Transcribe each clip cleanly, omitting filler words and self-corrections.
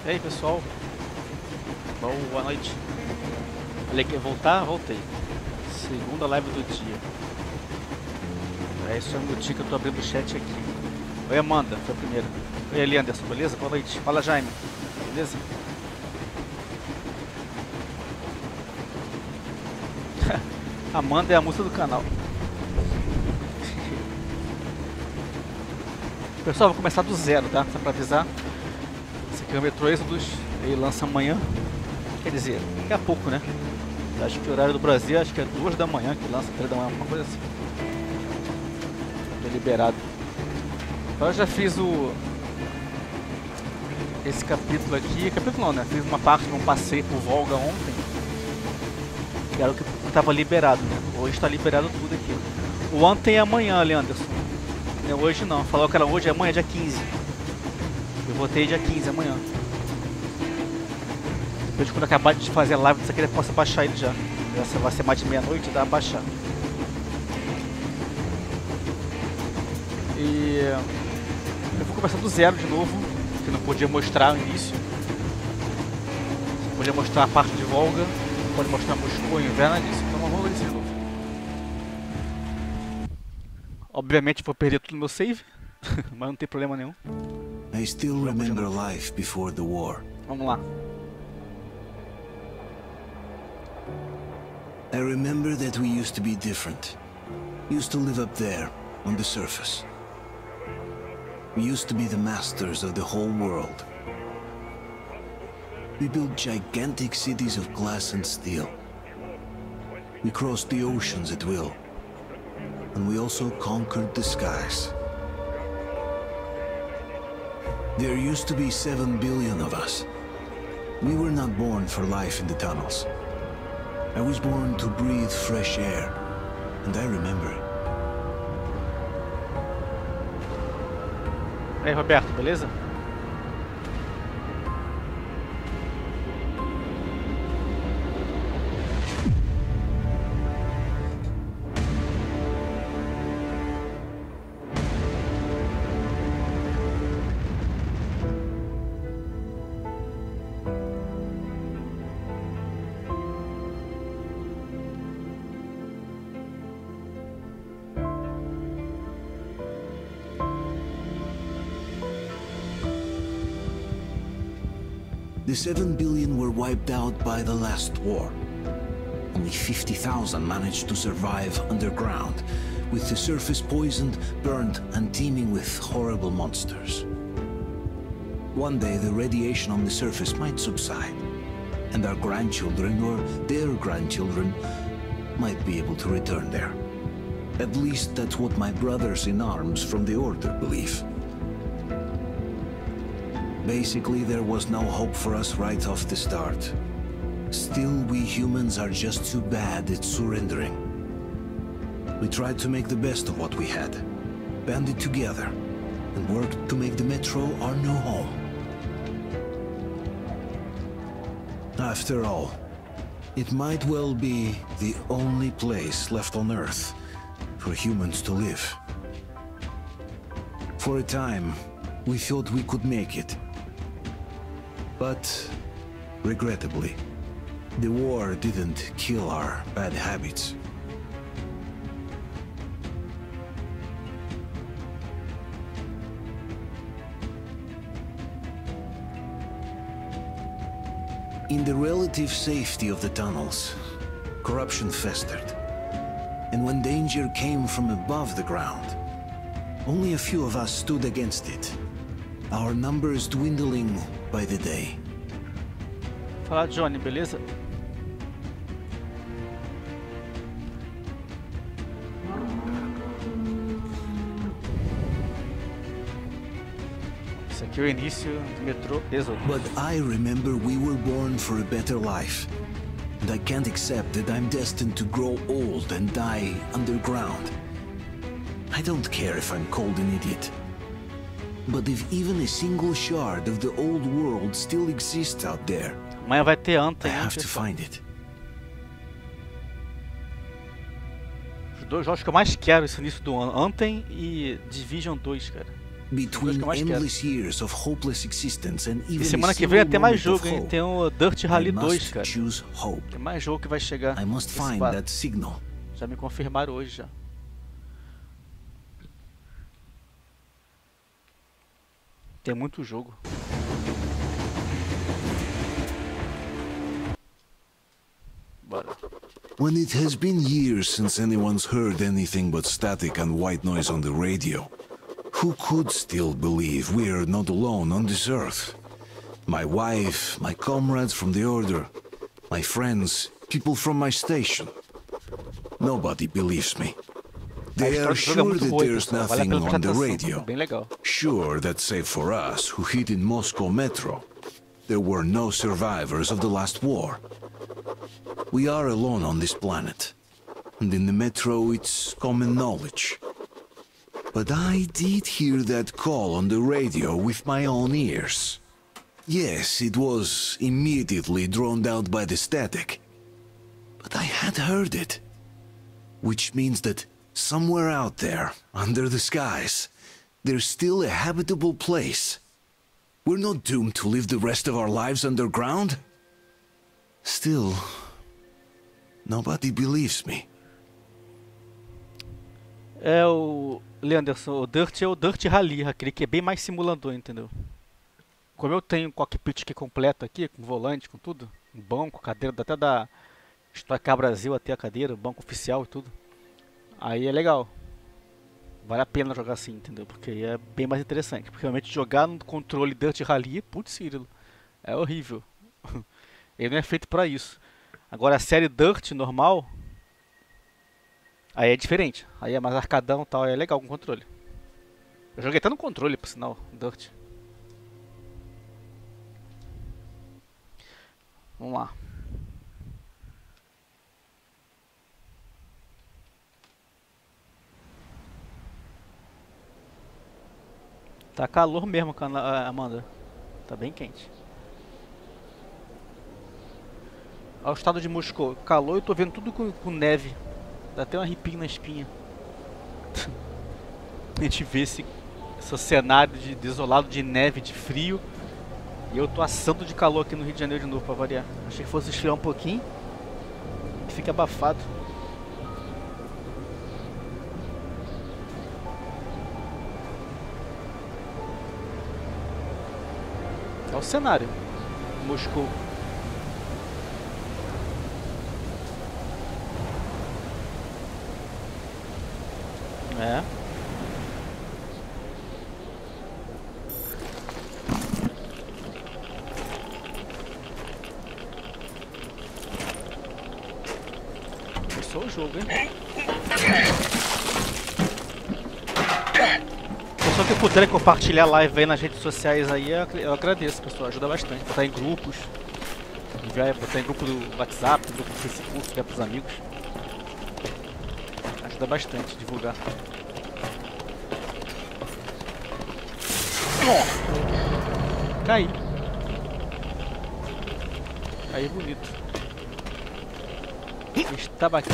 E aí pessoal, boa noite. Falei que ia voltar, voltei. Segunda live do dia. É só um minutinho que eu tô abrindo o chat aqui. Oi Amanda, foi a primeira. Oi ali Anderson, beleza? Boa noite. Fala Jaime, beleza? Amanda é a música do canal. Pessoal, vou começar do zero, tá? Só pra avisar. Esse aqui é o Metro Exodus. Ele lança amanhã. Quer dizer, daqui a pouco, né? Acho que o horário do Brasil, acho que é 2 da manhã que lança, 3 da manhã, alguma coisa assim. Tô liberado. Eu já fiz esse capítulo aqui. Capítulo não, né? Fiz uma parte de um passeio por Volga ontem. Que era o que tava liberado, né? Hoje está liberado tudo aqui. O ontem é amanhã, Leanderson. Não é hoje não. Falou que era hoje, é amanhã, dia 15. Eu votei dia 15, amanhã. Depois quando acabar de fazer a live disso aqui, eu posso baixar ele já. Essa vai ser mais de meia-noite, dá pra baixar. E eu vou começar do zero de novo, que não podia mostrar no início. Não podia mostrar a parte de Volga, não pode mostrar Moscou, inverno disso, então vamos ver isso de novo. Obviamente vou perder tudo no meu save, mas não tem problema nenhum. I still remember life before the war. Vamos lá. I remember that we used to be different. Used to live up there, on the surface. We used to be the masters of the whole world. We built gigantic cities of glass and steel. We crossed the oceans at will. And we also conquered the skies. There used to be 7 billion of us. We were not born for life in the tunnels. I was born to breathe fresh air, and I remember it. E aí, Roberto, beleza? The 7 billion were wiped out by the last war. Only 50,000 managed to survive underground, with the surface poisoned, burned, and teeming with horrible monsters. One day the radiation on the surface might subside, and our grandchildren or their grandchildren might be able to return there. At least that's what my brothers in arms from the Order believe. Basically, there was no hope for us right off the start. Still, we humans are just too bad at surrendering. We tried to make the best of what we had, banded together, and worked to make the Metro our new home. After all, it might well be the only place left on Earth for humans to live. For a time, we thought we could make it. But, regrettably, the war didn't kill our bad habits. In the relative safety of the tunnels, corruption festered. And when danger came from above the ground, only a few of us stood against it, our numbers dwindling by the day. Fala Johnny, beleza? Esse aqui é o início do metrô Exodus. But I remember we were born for a better life. And I can't accept that I'm destined to grow old and die underground. I don't care if I'm called an idiot. But if even a single shard of the old world still exists out there, Amanhã vai ter Anta, I have to find it. Os dois jogos que eu mais quero esse início do ano, Anthem e Division 2, cara. Between mais quero. endless years of hopeless existence and E even semana a que vem single tem mais moment of jogo, hein? hope, Tem o Dirt Rally I 2, must cara. choose hope. Tem mais jogo que vai chegar. I must esse find bar. that signal. Já me confirmaram hoje já. Tem muito jogo. Bora. When it has been years since anyone's heard anything but static and white noise on the radio, who could still believe we are not alone on this earth? My wife, my comrades from the order, my friends, people from my station. Nobody believes me. They are sure that there's nothing on the radio. Sure that save for us, who hid in Moscow metro, there were no survivors of the last war. We are alone on this planet, and in the metro it's common knowledge. But I did hear that call on the radio with my own ears. Yes, it was immediately drowned out by the static, but I had heard it. Which means that somewhere out there, under the skies, there's still a habitable place. We're not doomed to live the rest of our lives underground. Still, nobody believes me. É o Leanderson, o Dirt é o Dirt Rally, aquele que é bem mais simulador, entendeu? Como eu tenho o cockpit aqui completo aqui, com volante, com tudo, um banco, cadeira, até da Stock Brasil até a cadeira, banco oficial e tudo. Aí é legal. Vale a pena jogar assim, entendeu? Porque aí é bem mais interessante. Porque realmente jogar no controle Dirt Rally, putz, Cirilo, é horrível. Ele não é feito pra isso. Agora a série Dirt normal, aí é diferente. Aí é mais arcadão e tal, aí é legal com controle. Eu joguei até no controle, por sinal, Dirt. Vamos lá. Tá calor mesmo, Amanda. Tá bem quente. Olha o estado de Moscou. Calor e tô vendo tudo com neve. Dá até um arrepio na espinha. A gente vê esse cenário desolado de neve, de frio. E eu tô assando de calor aqui no Rio de Janeiro de novo, pra variar. Achei que fosse esfriar um pouquinho. E fica abafado. É o cenário. Moscou. É. Começou o jogo, hein? Pessoal que puder compartilhar a live aí nas redes sociais aí, eu agradeço, pessoal. Ajuda bastante. Botar em grupos. Botar em grupo do WhatsApp, grupo do Facebook, enviar pros amigos. Ajuda bastante divulgar. Caí. Caí bonito. Estava aqui.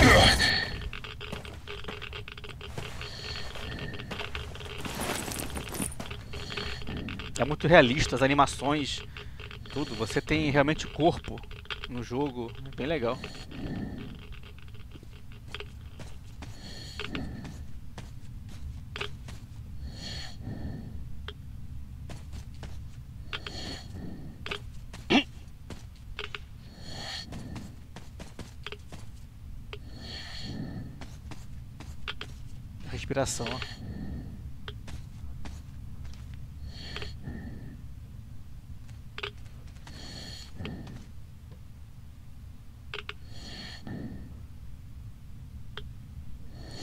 É muito realista, as animações, tudo. Você tem realmente corpo no jogo, é bem legal. Respiração, ó.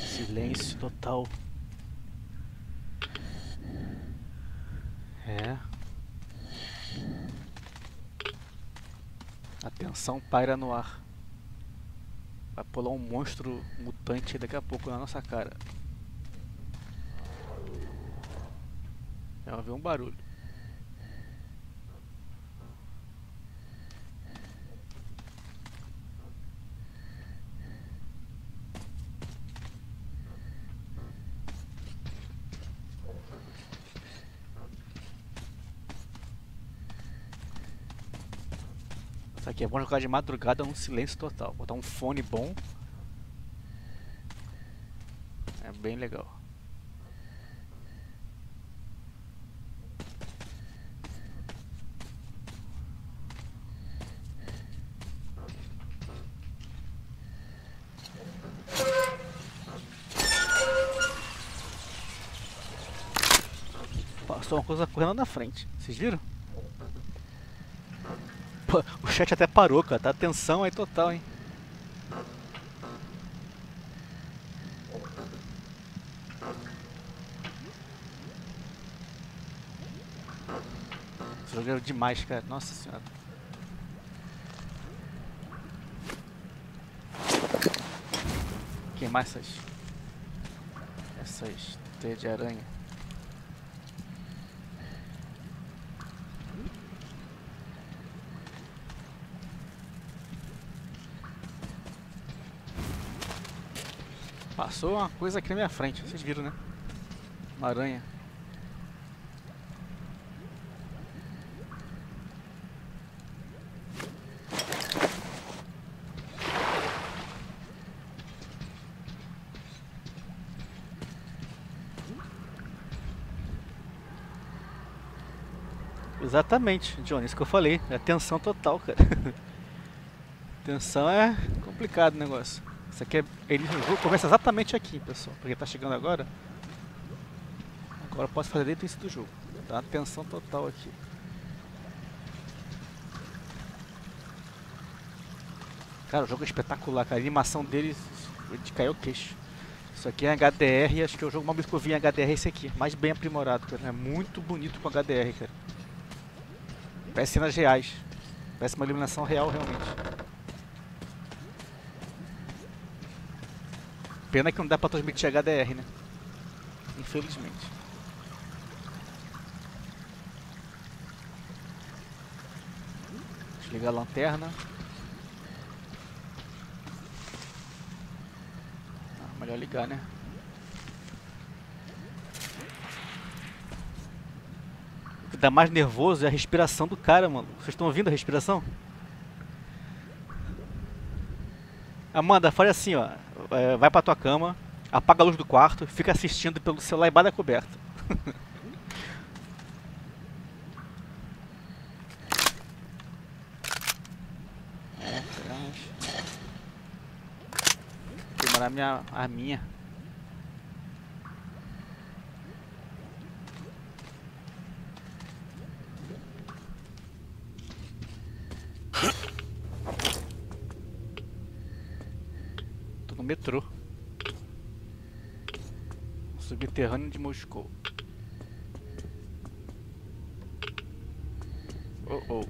Silêncio total. É. A tensão paira no ar. Vai pular um monstro mutante daqui a pouco na nossa cara. Ela vê um barulho. Isso aqui é bom jogar de madrugada num silêncio total. Botar um fone bom. É bem legal. Passou uma coisa correndo na frente. Vocês viram? Pô, o chat até parou, cara. Tá tensão aí total, hein? Esse jogo é demais, cara. Nossa senhora. Queimar essas teias de aranha. Passou uma coisa aqui na minha frente, vocês viram, né? Uma aranha. Exatamente, Johnny, isso que eu falei. É tensão total, cara. Tensão é complicado o negócio. Isso aqui o jogo começa exatamente aqui, pessoal. Porque tá chegando agora. Agora eu posso fazer desde o início do jogo. Tá? Tensão total aqui. Cara, o jogo é espetacular, cara. A animação dele de cair o queixo. Isso aqui é HDR, acho que é o jogo mais que eu vi em HDR é esse aqui. Mais bem aprimorado, cara. É muito bonito com HDR, cara. Parece cenas reais. Parece uma iluminação real, realmente. Pena que não dá pra transmitir HDR, né? Infelizmente. Desligar a lanterna. Melhor ligar, né? O que dá mais nervoso é a respiração do cara, mano. Vocês estão ouvindo a respiração? Amanda, faz assim, ó. Vai pra tua cama, apaga a luz do quarto, fica assistindo pelo celular embaixo da coberta. Queimar a minha. No metrô subterrâneo de Moscou. Oh.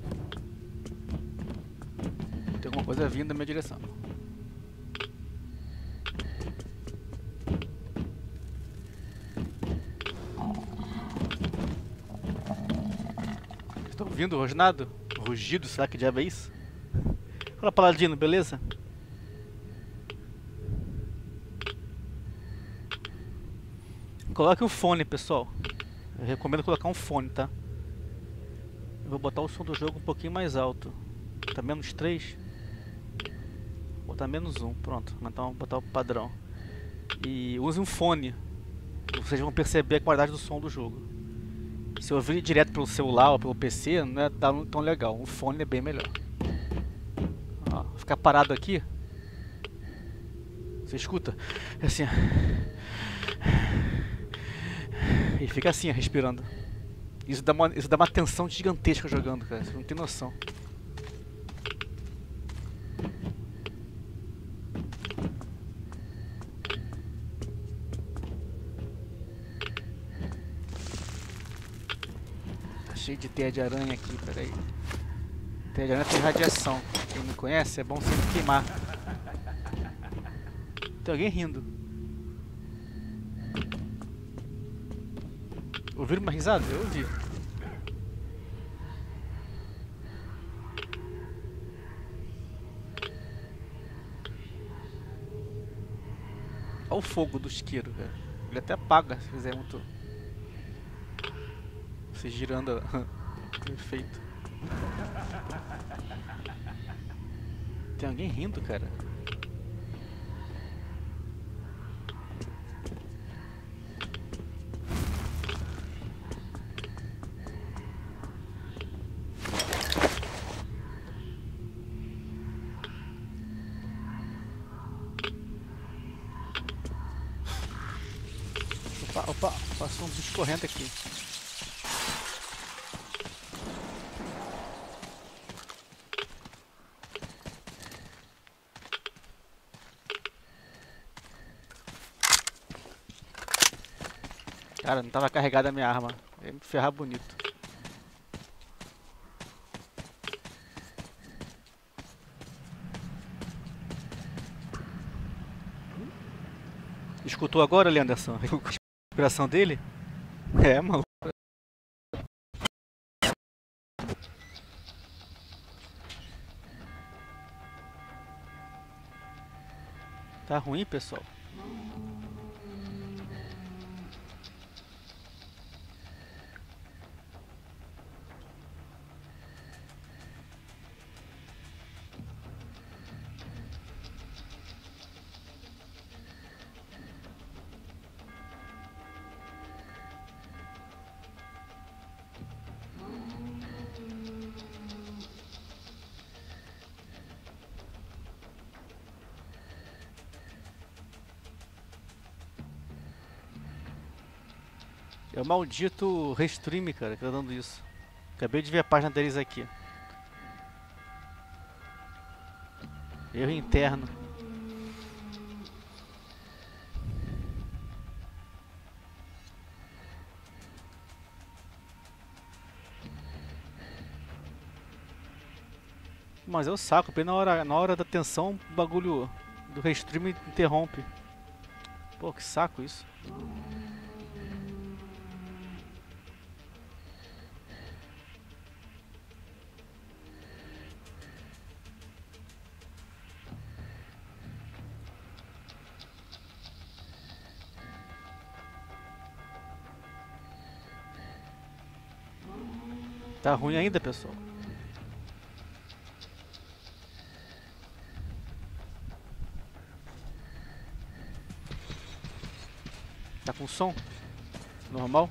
Tem alguma coisa vindo na minha direção. Estão ouvindo o rosnado? Rugido, será que diabo é isso? Fala, Paladino, beleza? Coloque o fone, pessoal. Eu recomendo colocar um fone, tá? Eu vou botar o som do jogo um pouquinho mais alto. Tá menos 3. Vou botar menos 1, pronto. Então botar o padrão. E use um fone. Vocês vão perceber a qualidade do som do jogo. Se eu ouvir direto pelo celular ou pelo PC, não é tão legal. O fone é bem melhor. Ó, ficar parado aqui. Você escuta? É assim. E fica assim, respirando. Isso dá uma tensão gigantesca jogando, cara. Você não tem noção. Tá cheio de teia de aranha aqui, peraí. Teia de aranha tem radiação. Quem não conhece, é bom sempre queimar. Tem alguém rindo. Ouviram uma risada? Eu ouvi. Olha o fogo do isqueiro, velho. Ele até apaga se fizer muito. Você girando. Perfeito. Tem alguém rindo, cara. Opa, passou um bicho correndo aqui. Cara, não tava carregada a minha arma. Ia me ferrar bonito. Escutou agora, Leanderson? A inspiração dele? É, mano. Tá ruim, pessoal. É o maldito Restream, cara, que tá dando isso. Acabei de ver a página deles aqui. Erro interno. Mas é o saco, bem na hora da tensão, o bagulho do Restream interrompe. Pô, que saco isso. Tá ruim ainda, pessoal. Tá com som? Normal?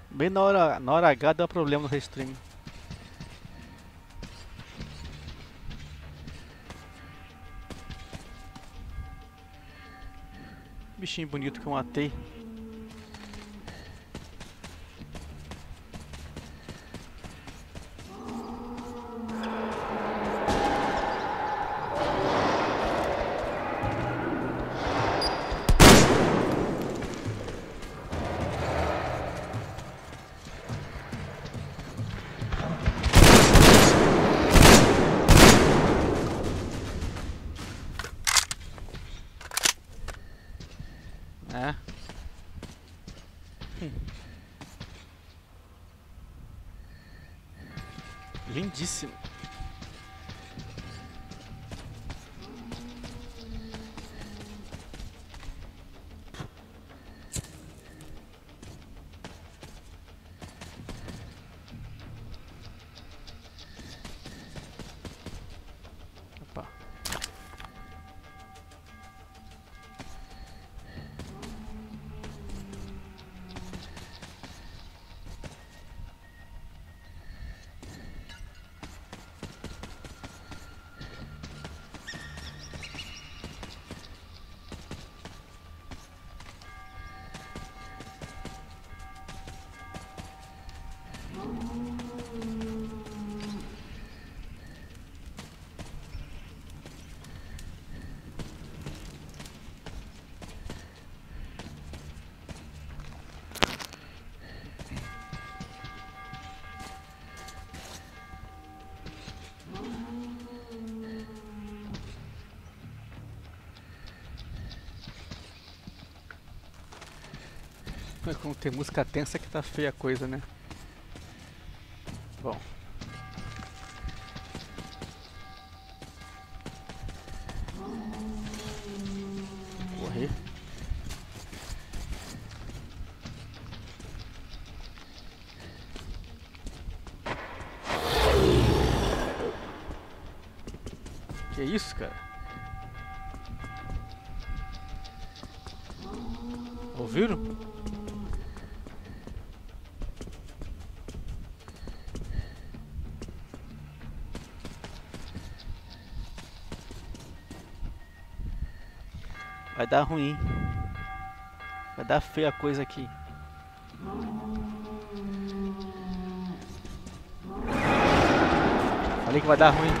Bem na hora H dá problema no Restream. Bichinho bonito que eu matei. É. Lindíssimo. Opa. Como tem música tensa que tá feia a coisa, né? Bom. Correr. Que isso, cara? Ouviram? Vai dar ruim. Vai dar feia a coisa aqui. Falei que vai dar ruim.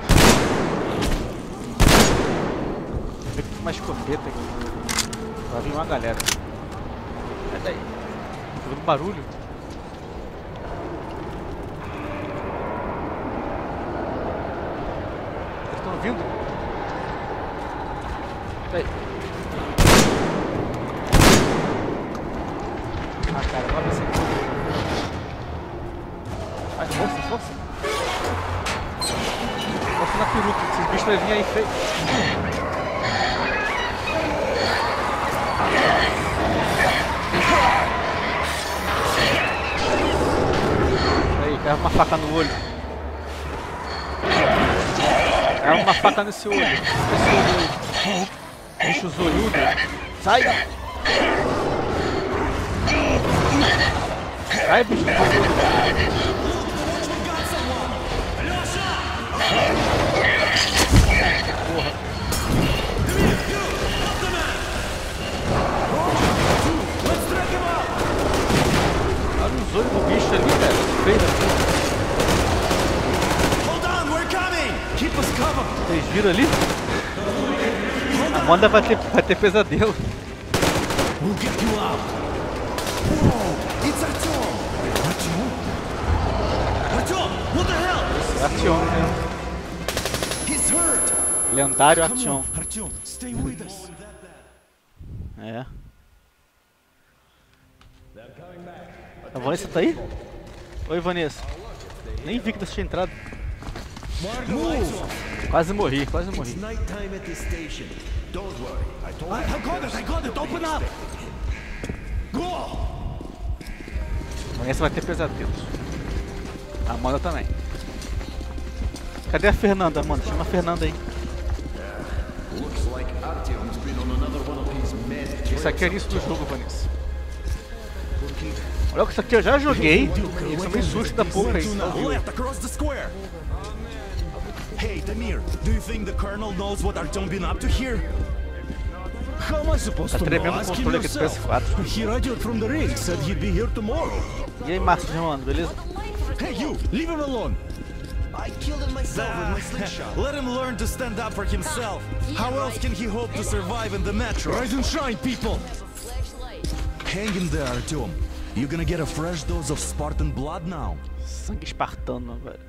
Vou ver que tem uma escopeta aqui. Vai vir uma galera. Sai daí. Tô vendo barulho. Vocês estão ouvindo? Sai. Ah, cara, vai você. Vai, força, força. Força na peruca, esses bichos vai vir aí feio. Aí, caiu uma faca no olho. Caiu uma faca nesse olho. Nesse olho aí. Bicho zoiudo. Sai! Sai, bicho zoiudo. Porra. Olha os olhos do bicho ali, cara. Feio da porra. Vocês viram ali? A Amanda vai ter pesadelo. Artyom, né? Lendário Artyom. É. A Vanessa tá aí? Oi, Vanessa. Nem vi que você tinha entrado. Quase morri, quase morri. Vanessa vai ter pesadelos. A Amanda também. Cadê a Fernanda, Amanda? Chama a Fernanda aí. Isso aqui é isso do jogo, Vanessa. Olha que isso aqui eu já joguei. E tomei susto da porra aí. Hey, Damir, do you think the colonel knows what Artyom been up to here? How am I supposed to know? Ask him yourself. He radioed from the ring, said he'd be here tomorrow. E aí, Márcio, mano, beleza? Hey, you, leave him alone. I killed him myself with my slingshot. Let him learn to stand up for himself. How else can he hope to survive in the metro? Rise and shine, people. Hang in there, Artyom. You're gonna get a fresh dose of Spartan blood now. Sangue espartano, velho.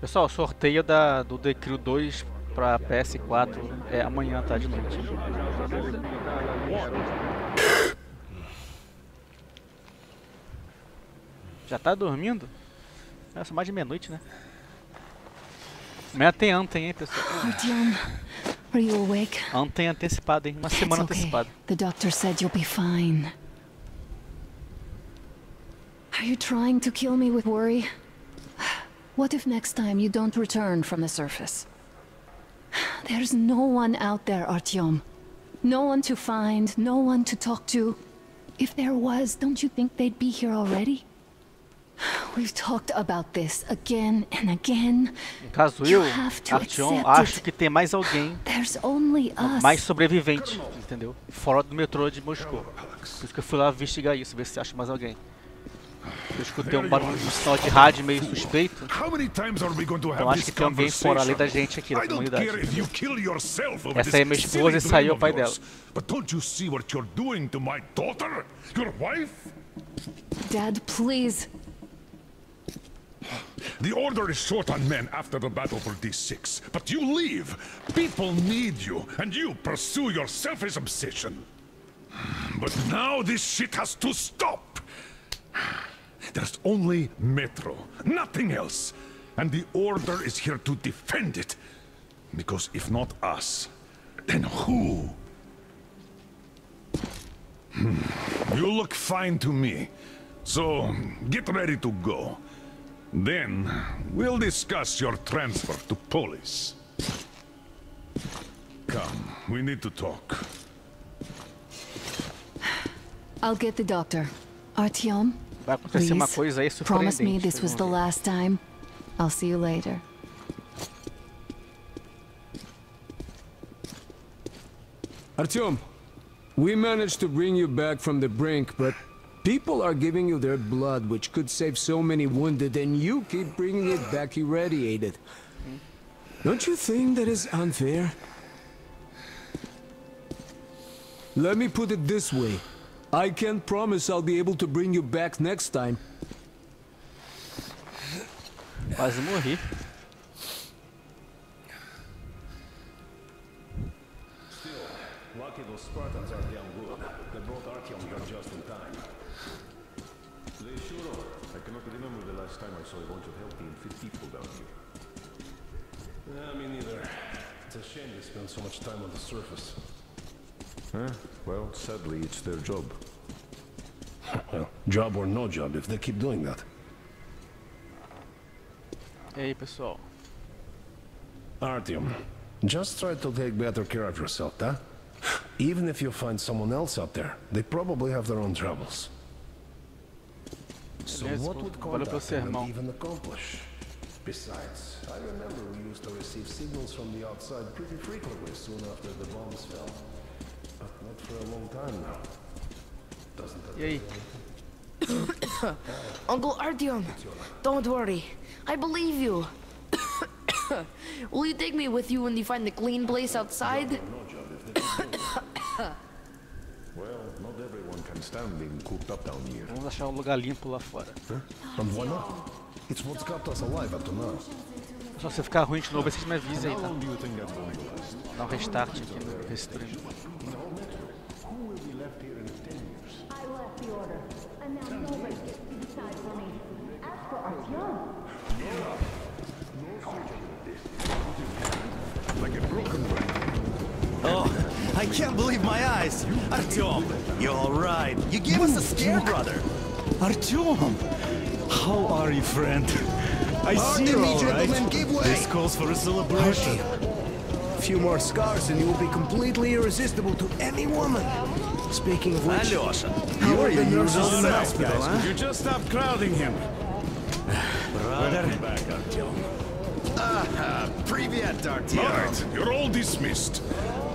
Pessoal, sorteio do The Crew 2 pra PS4 é amanhã, tá, de noite. Já tá dormindo? É só mais de meia-noite, né? Amanhã tem Anthem, hein, pessoal? Artyom, are you awake? Anthem antecipada, hein? Uma semana antecipada. The doctor said you'll be fine. Are you trying to kill me with worry? What if next time you don't return from the surface? There's no one out there, Artyom. No one to find, no one to talk to. If there was, don't you think they'd be here already? We've talked about this again and again. No caso eu, Artyom, acho que tem mais alguém, mais sobrevivente, entendeu? Fora do metrô de Moscou. Por isso que eu fui lá investigar isso, ver se acha mais alguém. Eu escutei um barulho de sinal de rádio meio suspeito. Então acho que tem alguém fora além da gente aqui na comunidade. Essa aí é minha esposa e saiu o pai dela. Dad, please. The Order is short on men after the battle for D6, but you leave. People need you, and you pursue your selfish obsession. But now this shit has to stop. There's only Metro, nothing else. And the Order is here to defend it. Because if not us, then who? You look fine to me. So, get ready to go. Then, we'll discuss your transfer to police. Come, we need to talk. I'll get the doctor. Artyom, Vai acontecer uma coisa aí please, promise me surpreendente. this was the last time. I'll see you later. Artyom, we managed to bring you back from the brink, but people are giving you their blood, which could save so many wounded, and you keep bringing it back irradiated. Don't you think that is unfair? Let me put it this way. I can't promise I'll be able to bring you back next time. Quase morri. Still, lucky those Spartans are damn good. They brought Artyom here just in time. They sure are. I cannot remember the last time I saw a bunch of healthy and fit people down here. Me neither. It's a shame they spend so much time on the surface. Well, sadly, it's their job. Well, job or no job, if they keep doing that. E aí, pessoal? Artyom, just try to take better care of yourself, huh? Even if you find someone else out there, they probably have their own troubles. So Beleza, what would valeu pelo contact them sermão. even accomplish? Besides, I remember we used to receive signals from the outside pretty frequently soon after the bombs fell. But not for a long time now. Doesn't that E aí? Uncle Artyom, don't worry. I believe you. Will you take me with you when you find the clean place outside? Well, not everyone can stand being cooped up down here. Vamos achar um lugar limpo lá fora. And why not? It's what's kept us alive up to now. Só se ficar ruim de novo, vocês me avisem aí, How tá? long do you think that's going to last? Dá um restart aqui no restream. Who will be left here in 10 years? I left the order, and now nobody gets to decide for me. As for Artyom, Like a broken record. Oh, I can't believe my eyes! Artyom, you're alright. You gave us a scare, brother. Artyom! How are you, friend? I see you're alright. This calls for a celebration. A few more scars and you will be completely irresistible to any woman. Speaking of which, Alyosha, how you're are the your nurses usual in the self, hospital, guys. huh? You just stop crowding him. Brother. Back, Artyom. Привет, Artyom. All right, you're all dismissed.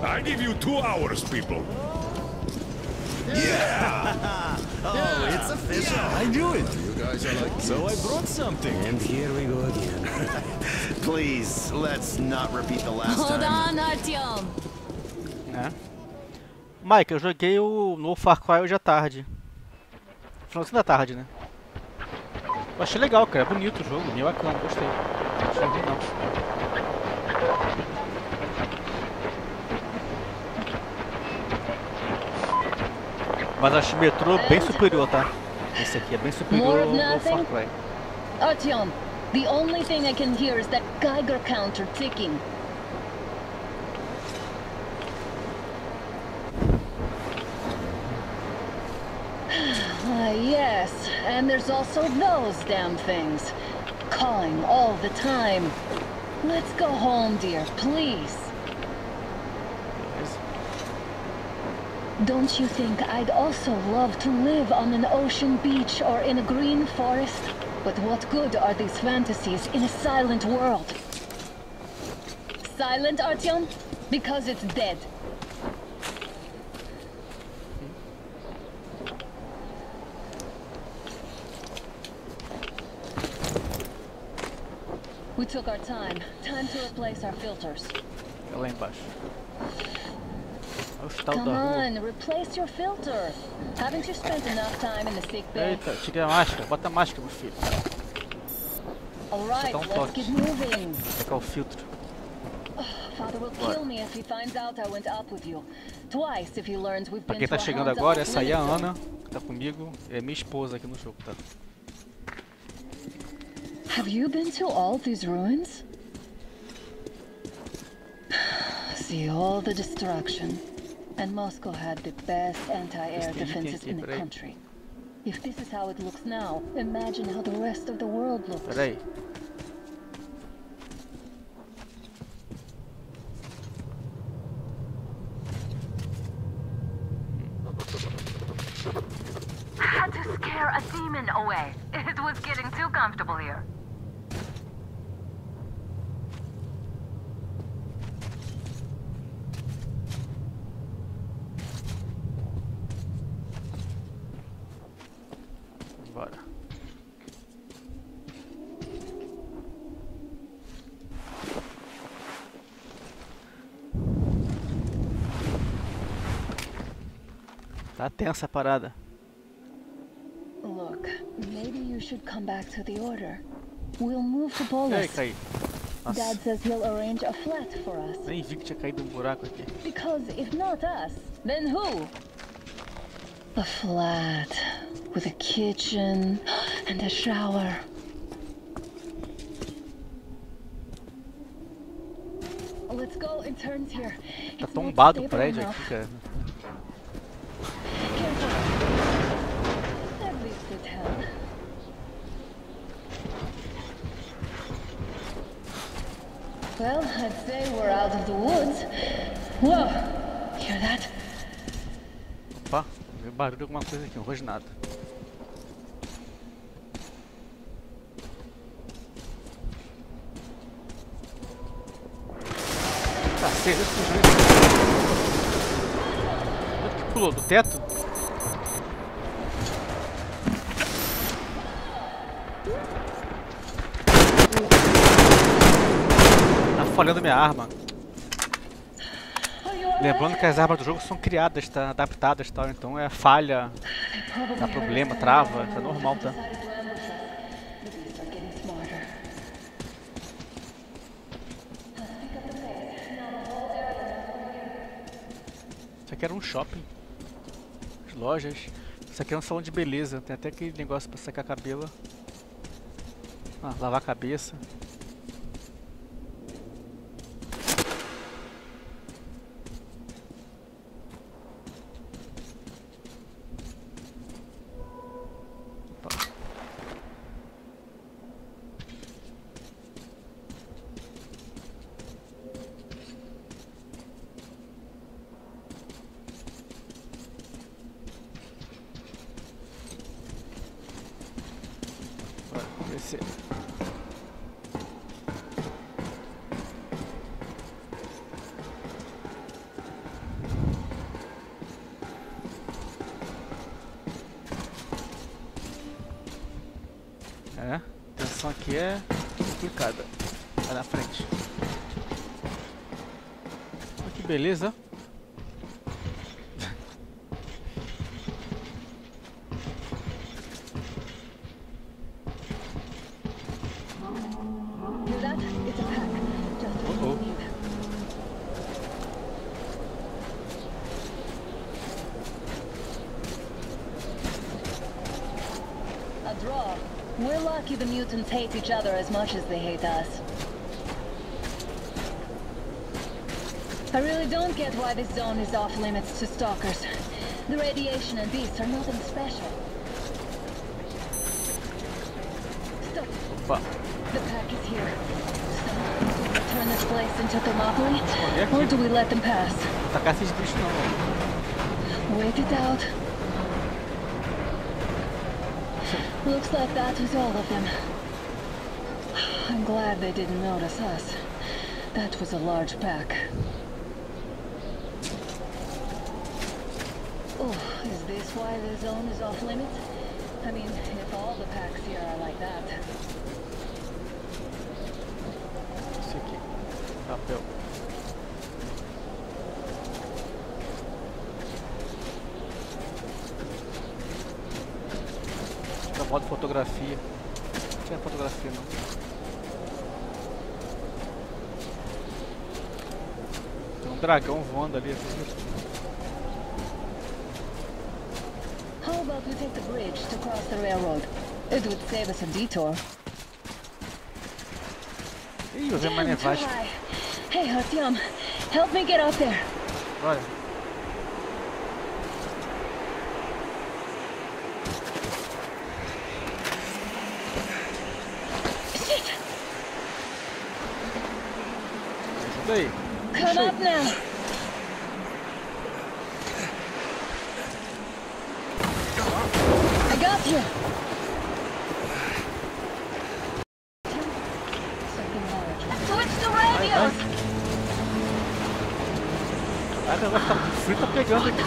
I give you 2 hours, people. Yeah! Oh, it's official. I knew it. You guys are like So I brought something. And here we go again. Please, let's not repeat the last Hold time. on, Artyom. É. Mike, eu joguei o novo Far Cry hoje à tarde. Finalzinho da tarde, né? Eu achei legal, cara. É bonito o jogo, bem bacana, gostei. Não achei ruim, não. Mas acho o metrô bem superior, tá? Esse aqui é bem superior ao Far Cry. Artyom, the only thing I can hear is that Geiger counter ticking. Yes, and there's also those damn things. Calling all the time. Let's go home, dear, please. Don't you think I'd also love to live on an ocean beach or in a green forest? But what good are these fantasies in a silent world? Silent, Artyom? Because it's dead. We took our time. Time to replace our filters. É lá embaixo. Olha o estado Come da rua. on, replace your filter. Haven't you spent enough time in the sick bay? Eita, tira a máscara. Bota a máscara, meu filho. Só dá um toque. Pegar o filtro. Pra quem tá chegando agora, essa aí é a Ana, que tá comigo. É minha esposa aqui no jogo, tá? Have you been to all these ruins? See all the destruction. And Moscow had the best anti-air defenses in the country. If this is how it looks now, imagine how the rest of the world looks. Peraí. I had to scare a demon away. It was getting too comfortable here. Bora. Tá tensa a parada. Look, maybe you should come back to the order. We'll move to Polis. Ei, caí. Nossa. Dad says he'll arrange a flat for us. Nem vi que tinha caído um buraco aqui. Because if not us, then who? A flat with a kitchen and a shower. Let's go in turns here. Tá tombado o prédio aqui, cara. Well, I'd say we're out of the woods. Whoa! Hear that? Opa, veio barulho de alguma coisa aqui, não vejo nada. Cacete, esse fugiu. Que pulou do teto? Falhando minha arma. Lembrando que as armas do jogo são criadas, tá? Adaptadas, tal. Então é falha, dá problema, trava, tá normal, tá? Isso aqui era um shopping, as lojas. Isso aqui é um salão de beleza. Tem até aquele negócio pra secar cabelo, lavar a cabeça. É, a tensão aqui é complicada. Vai na frente. Olha que beleza. We're lucky the mutants hate each other as much as they hate us. I really don't get why this zone is off limits to stalkers. The radiation and beasts are nothing special. Stop. Opa. The pack is here. So, do we turn this place into Thermopylae? Or do we let them pass? Atacar esses bichos não. Wait it out. Looks like that was all of them. I'm glad they didn't notice us. That was a large pack. Oh, is this why the zone is off limits? I mean, if all the packs here are like that. Esse aqui, papel. Modo fotografia. Não tinha fotografia não. Dragão voando ali. How about we take the bridge to cross the railroad? It would save us a detour. Ih, eu vi uma nevasca. Hey, Artyom, help me get up there. Olha. Shit! Ajuda aí. Come up now. I got you. Switch to radios. Ah, o negócio tá frio, tá pegando aqui.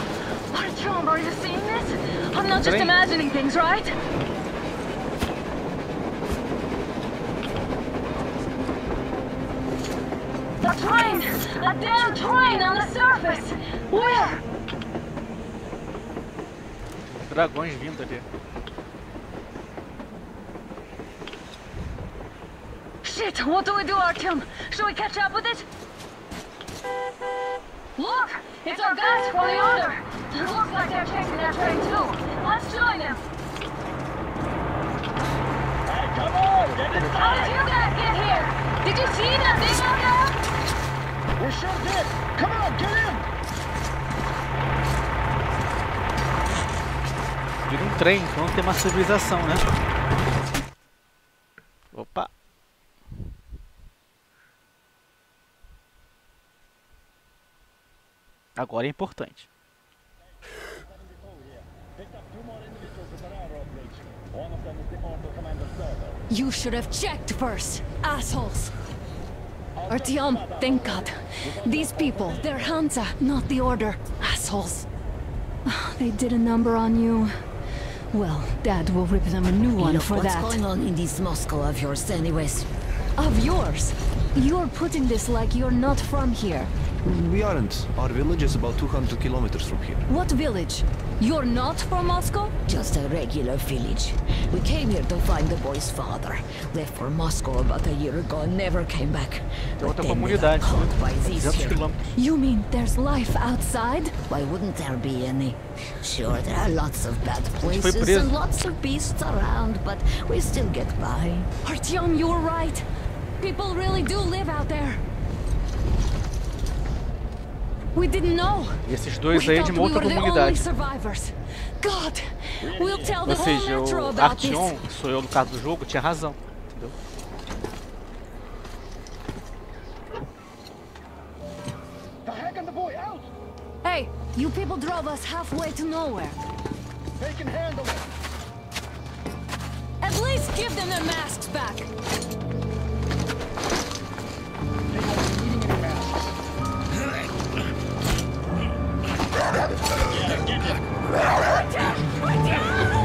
Artyom, are you seeing this? I'm not just imagining things, right? A train! A damn train on the surface! Where? Dragões vindo ali. Shit, what do we do, Artyom? Should we catch up with it? Look! It's our guys from the order! Looks like they're chasing that train too. Let's join them! Hey, come on! How did you guys get here? Did you see that thing out there? We sure did! Come on, get in! Vira um trem, então tem uma civilização, né? Opa! Agora é importante. You should have checked first, assholes. Artyom, thank God. These people, they're Hansa, not the Order. Assholes. They did a number on you. Well, Dad will rip them a new one for that. What's going on in this Moscow of yours anyways? Of yours? You're putting this like you're not from here. We aren't. Our village is about 200 kilometers from here. What village? You're not from Moscow? Just a regular village. We came here to find the boy's father. Left for Moscow about a year ago and never came back. Tem outra Then we got comunidade, caught by these 200 here. quilômetros. You mean there's life outside? Why wouldn't there be any? Sure, there are lots of bad foi places preso. and lots of beasts around, but we still get by. Artyom, you were right. People really do live out there. We didn't know. E esses dois We aí de thought uma we outra were the only comunidade. survivors. God, we'll tell the Ou whole seja, metro o about this. Artyom, que sou eu no caso do jogo, tinha razão. Entendeu? Hey, you people drove us halfway to nowhere. They can handle it! At least give them their masks back.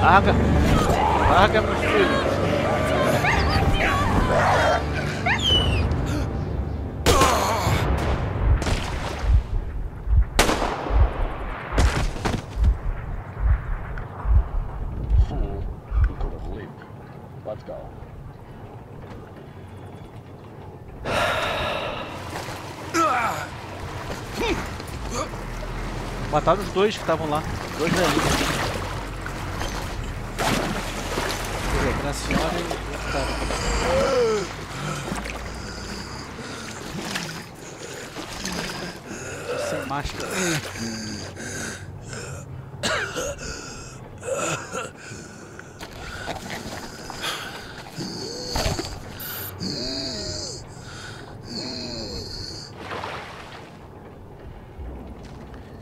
Larga! Larga, meu filho! Fool, who could have lived. Let's go. Mataram os dois que estavam lá. Dois velhinhos. Aqui na senhora e o outro cara. Sem máscara.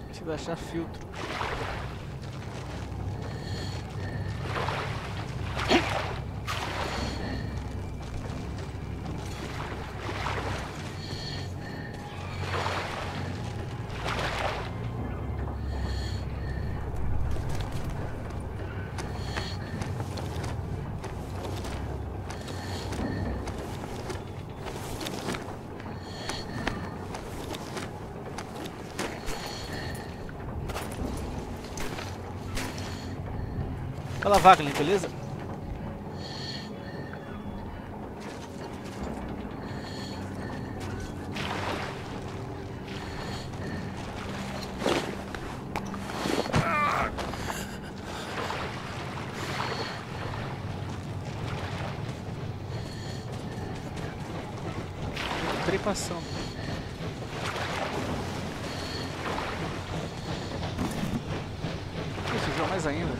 Preciso achar filtro. Fala, Wagner, beleza? passando. Isso, joga mais ainda.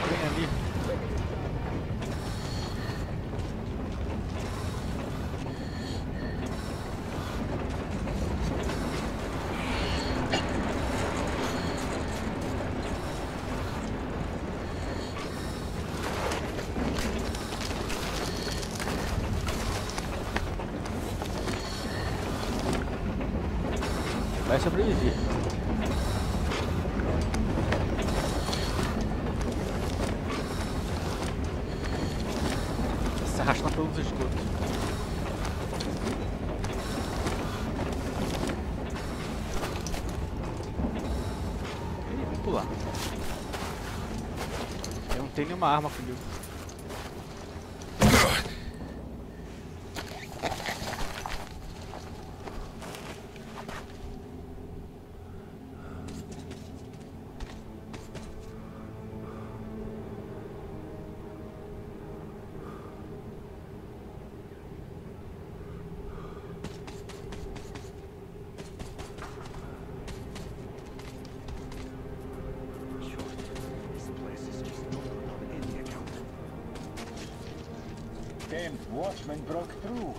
Vem ali. Vai sobreviver. Se arrastando pelos esgotos. Ih, vou pular. Eu não tenho nenhuma arma comigo. Watchmen broke through.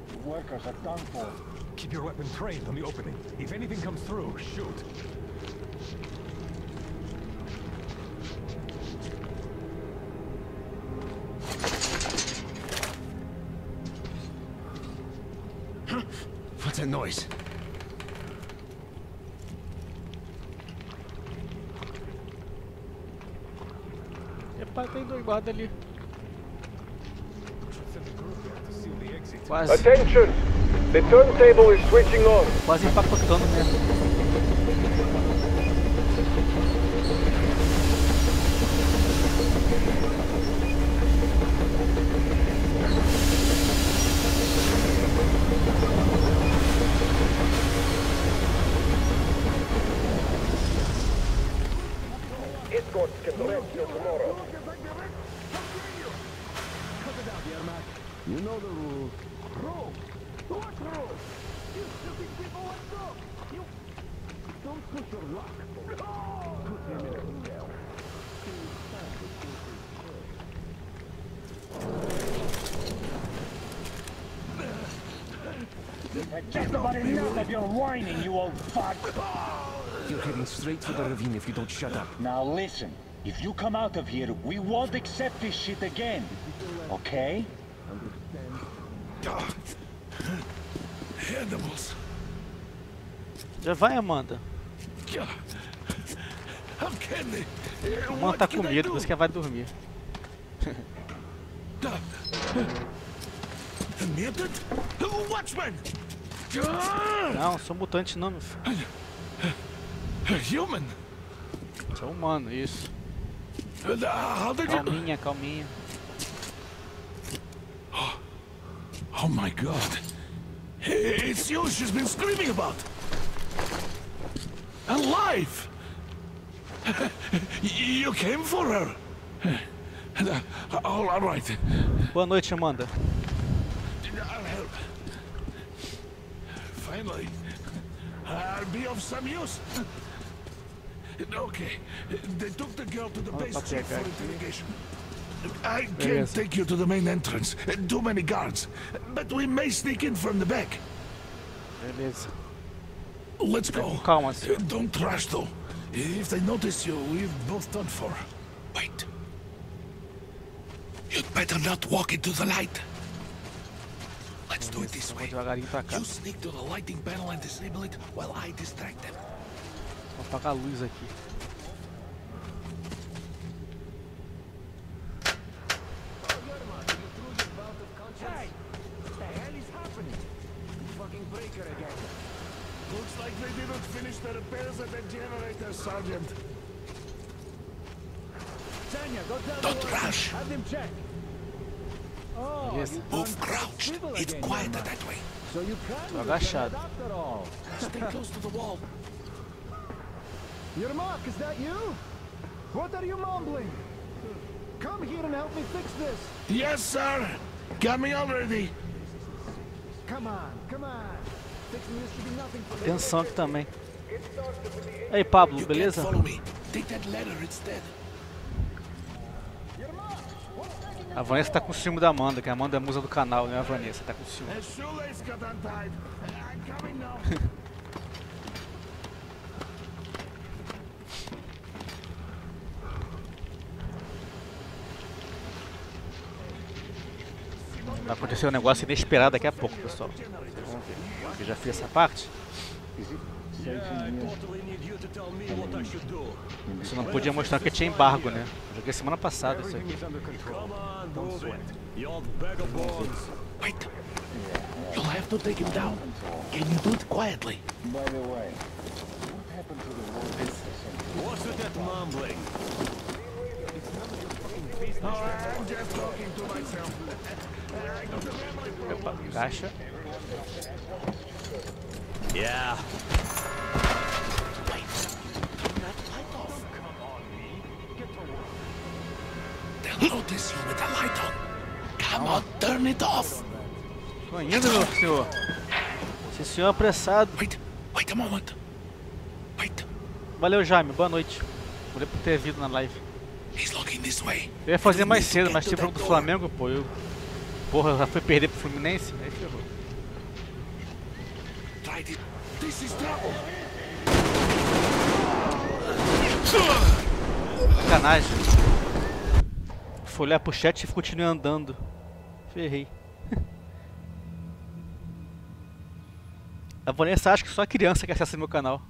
The workers are done for. Keep your weapon trained on the opening. If anything comes through, shoot. What's that noise? Epa, tem dois guardas ali. Quase. Attention! The turntable is switching on. Quase empacotando mesmo. Escorts can rest till tomorrow. You know the rules. Rule? What rule? You stupid people, what's up? You... Don't push your luck. Put him in a cell. You've had just about enough of your whining, you old fart. You're heading straight for the ravine if you don't shut up. Now listen, if you come out of here, we won't accept this shit again. Okay? Animals. Já vai, Amanda. How can they? Amanda tá com medo, por isso que ela vai dormir. Mutant? Watchman! Não, sou mutante não, meu filho. Human? Sou humano, isso. How did you... Calminha, calminha. Oh my God. It's you she's been screaming about. Alive! You came for her. All right. Boa noite, Amanda. I'll help. Finally, I'll be of some use. Okay, they took the girl to the base chief for interrogation. I can't take you to the main entrance. Too many guards. But we may sneak in from the back. Beleza. Let's go. Calma, senhor. Don't rush, though. If they notice you, we've both done for. Wait. You'd better not walk into the light. Let's do it this way. You sneak to the lighting panel and disable it while I distract them. Vou apagar a luz aqui. Looks like they didn't finish the repairs at the generator, Sergeant. Don't rush. Beleza. Move crouched. It's quieter that way. Tô agachado. Stay close to the wall. Yermak, is that you? What are you mumbling? Come here and help me fix this. Yes, sir. Got me already. Come on, come on. Fixing this should be nothing for me. Atenção aqui também. Aí, Pablo, You beleza? can't follow me. Take that ladder instead. A Vanessa tá com ciúme da Amanda, que a Amanda é a musa do canal, né? A Vanessa tá com ciúme. Vai acontecer um negócio inesperado daqui a pouco, pessoal. Vocês vão ver. Eu já fiz essa parte. Você não podia mostrar que tinha embargo, né? Eu joguei semana passada isso aqui. Wait. You'll have to take him down. Can you do it quietly? By the way, what happened to the word? What's with that mumbling? I'm just talking to myself. Opa, caixa. Yeah. Wait. Turn that light off. They'll notice you with the light on. Come on, turn it off. Tô indo, meu senhor. Esse senhor é apressado. Wait a moment. Wait. Valeu, Jaime. Boa noite. Valeu por ter vindo na live. He's looking this way. Eu ia fazer mais cedo, mas tive jogo do Flamengo, pô. Porra, já foi perder pro Fluminense? Aí ferrou. This is trouble. Sacanagem. Fui olhar pro chat e continuei andando. Ferrei. A Vanessa acha que só criança que acessa meu canal.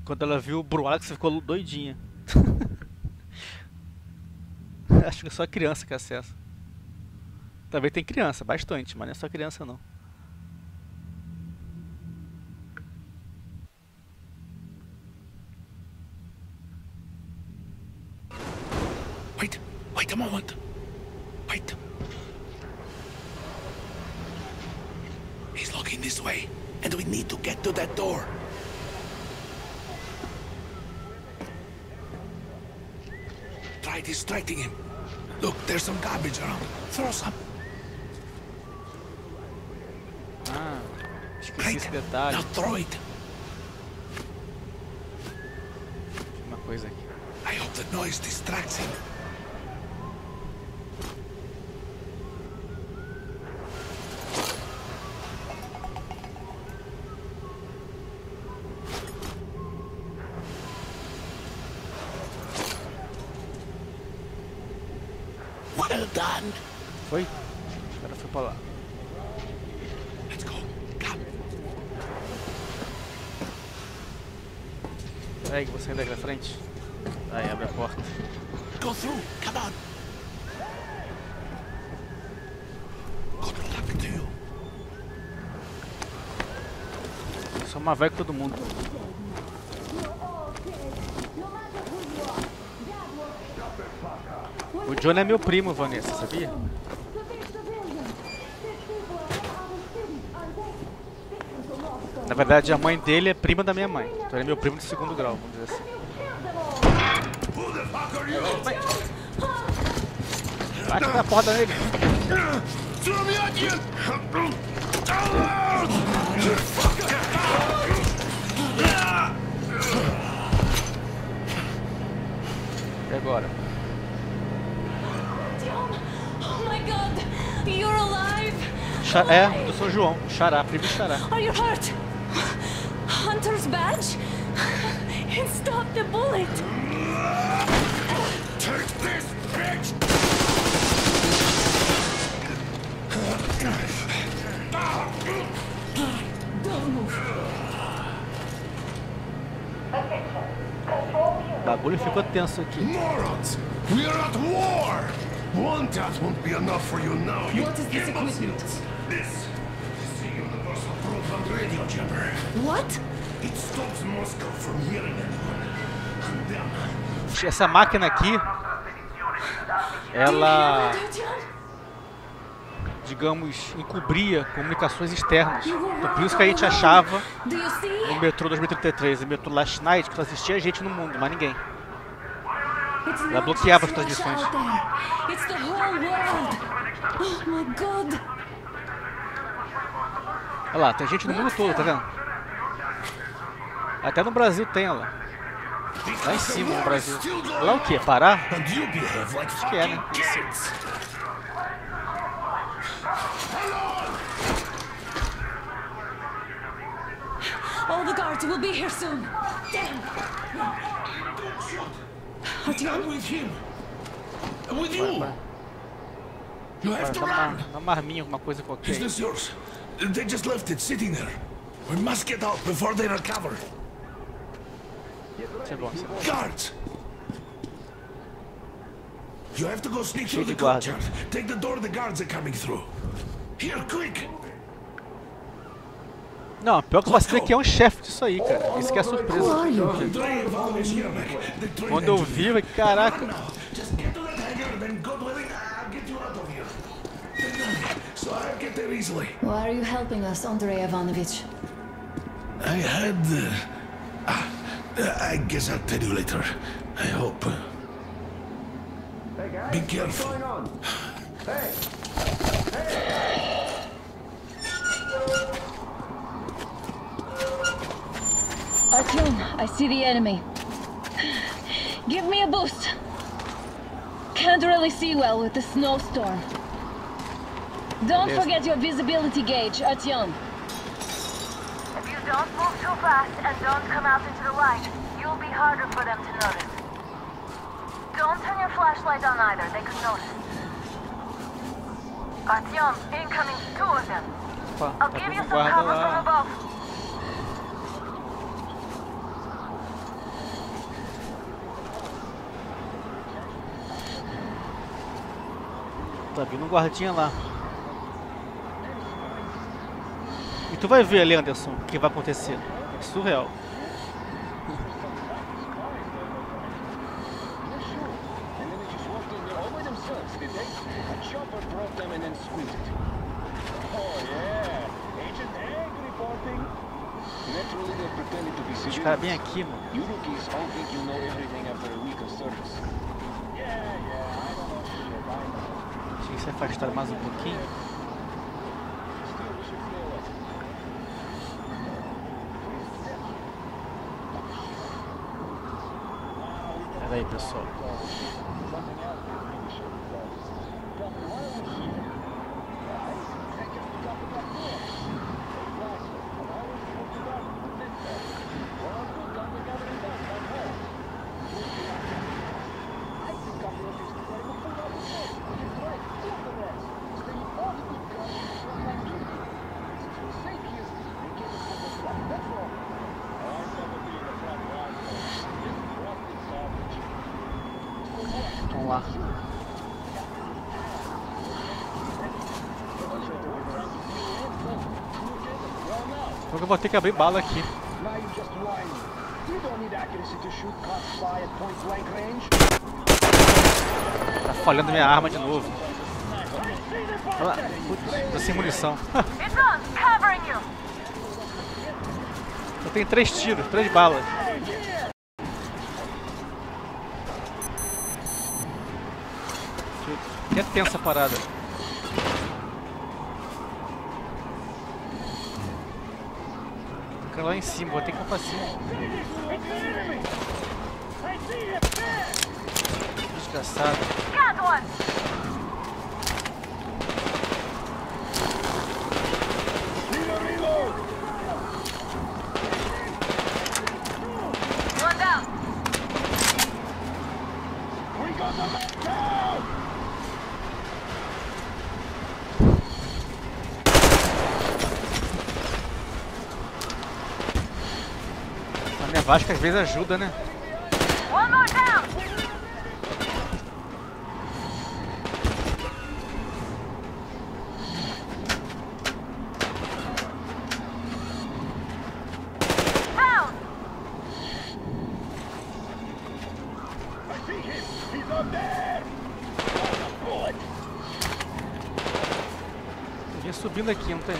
Quando ela viu o Bruax, ficou doidinha. Acho que só criança que acessa. Também tem criança, bastante, mas não é só criança não. Wait a moment. Wait. He's looking this way, and we need to get to that door. Try distracting him. Look, there's some garbage around. Throw some. Ah, esqueci esse detalhe. Now throw it. Uma coisa aqui. I hope the noise distracts him. Well done. Foi? O cara foi pra lá. Let's go. Come. Peraí que vou sair daqui da frente. Aí, abre a porta. Go through. Come on. Good luck to you. Só uma vai com todo mundo. O John é meu primo, Vanessa, sabia? Na verdade, a mãe dele é prima da minha mãe. Então ele é meu primo de segundo grau, vamos dizer assim. Bate na porta nele. E agora? Oh my God! You're alive! É, eu sou o João, Xará, primo Xará. Are you hurt? Hunter's badge? It stopped the bullet! Take this, bitch! Don't move. O bagulho ficou tenso aqui. Morons! We are at war! One task won't be enough for you now. What is this equipment? This is the universal broadband radio jammer. What? It stops Moscow from hearing anyone. And then... Essa máquina aqui, ela digamos, encobria comunicações externas. Então, por isso que a gente achava no metrô 2033 e metrô Last Night que só existia gente no mundo, mas ninguém. Ela bloqueava as transmissões. Olha lá, tem gente no mundo todo, tá vendo? Até no Brasil tem, olha lá. Lá em cima no Brasil. Lá o que? Pará? Acho que é, né? All the guards will be here soon. Damn. I'm with him. I'm with you. You have to run. Uma marminha, alguma coisa qualquer. Is this yours? They just left it sitting there. We must get out before they recover. Isso é bom, isso é bom. Guards! You have to go sneak through the courtyard. Take the door the guards are coming through. Here, quick! Não, pior que você que é um chefe disso aí, cara. Isso que é a surpresa. Quando eu vi, eu falei, caraca. Why are you helping us, Andrei Ivanovich? I had... I guess I'll tell you later. I hope. Be careful. Artyom, I see the enemy. Give me a boost. Can't really see well with the snowstorm. Don't forget your visibility gauge, Artyom. If you don't move too fast and don't come out into the light, you'll be harder for them to notice. Don't turn your flashlight on either, they could notice. Artyom, incoming, 2 of them. I'll give you some cover from above. Tá vindo um guardinha lá. E tu vai ver ali, Anderson, o que vai acontecer. É surreal. Os caras bem aqui, mano. Deixa eu se afastar mais um pouquinho. Pera aí, pessoal. Vamos lá. Então eu vou ter que abrir bala aqui. Tá falhando minha arma de novo. Olha lá. Putz, tô sem munição. Eu tenho 3 tiros, 3 balas. Que é tensa a parada. Fica lá em cima, vou ter que ir pra cima. Desgraçado. A nevasca às vezes ajuda, né? subindo aqui, não tem?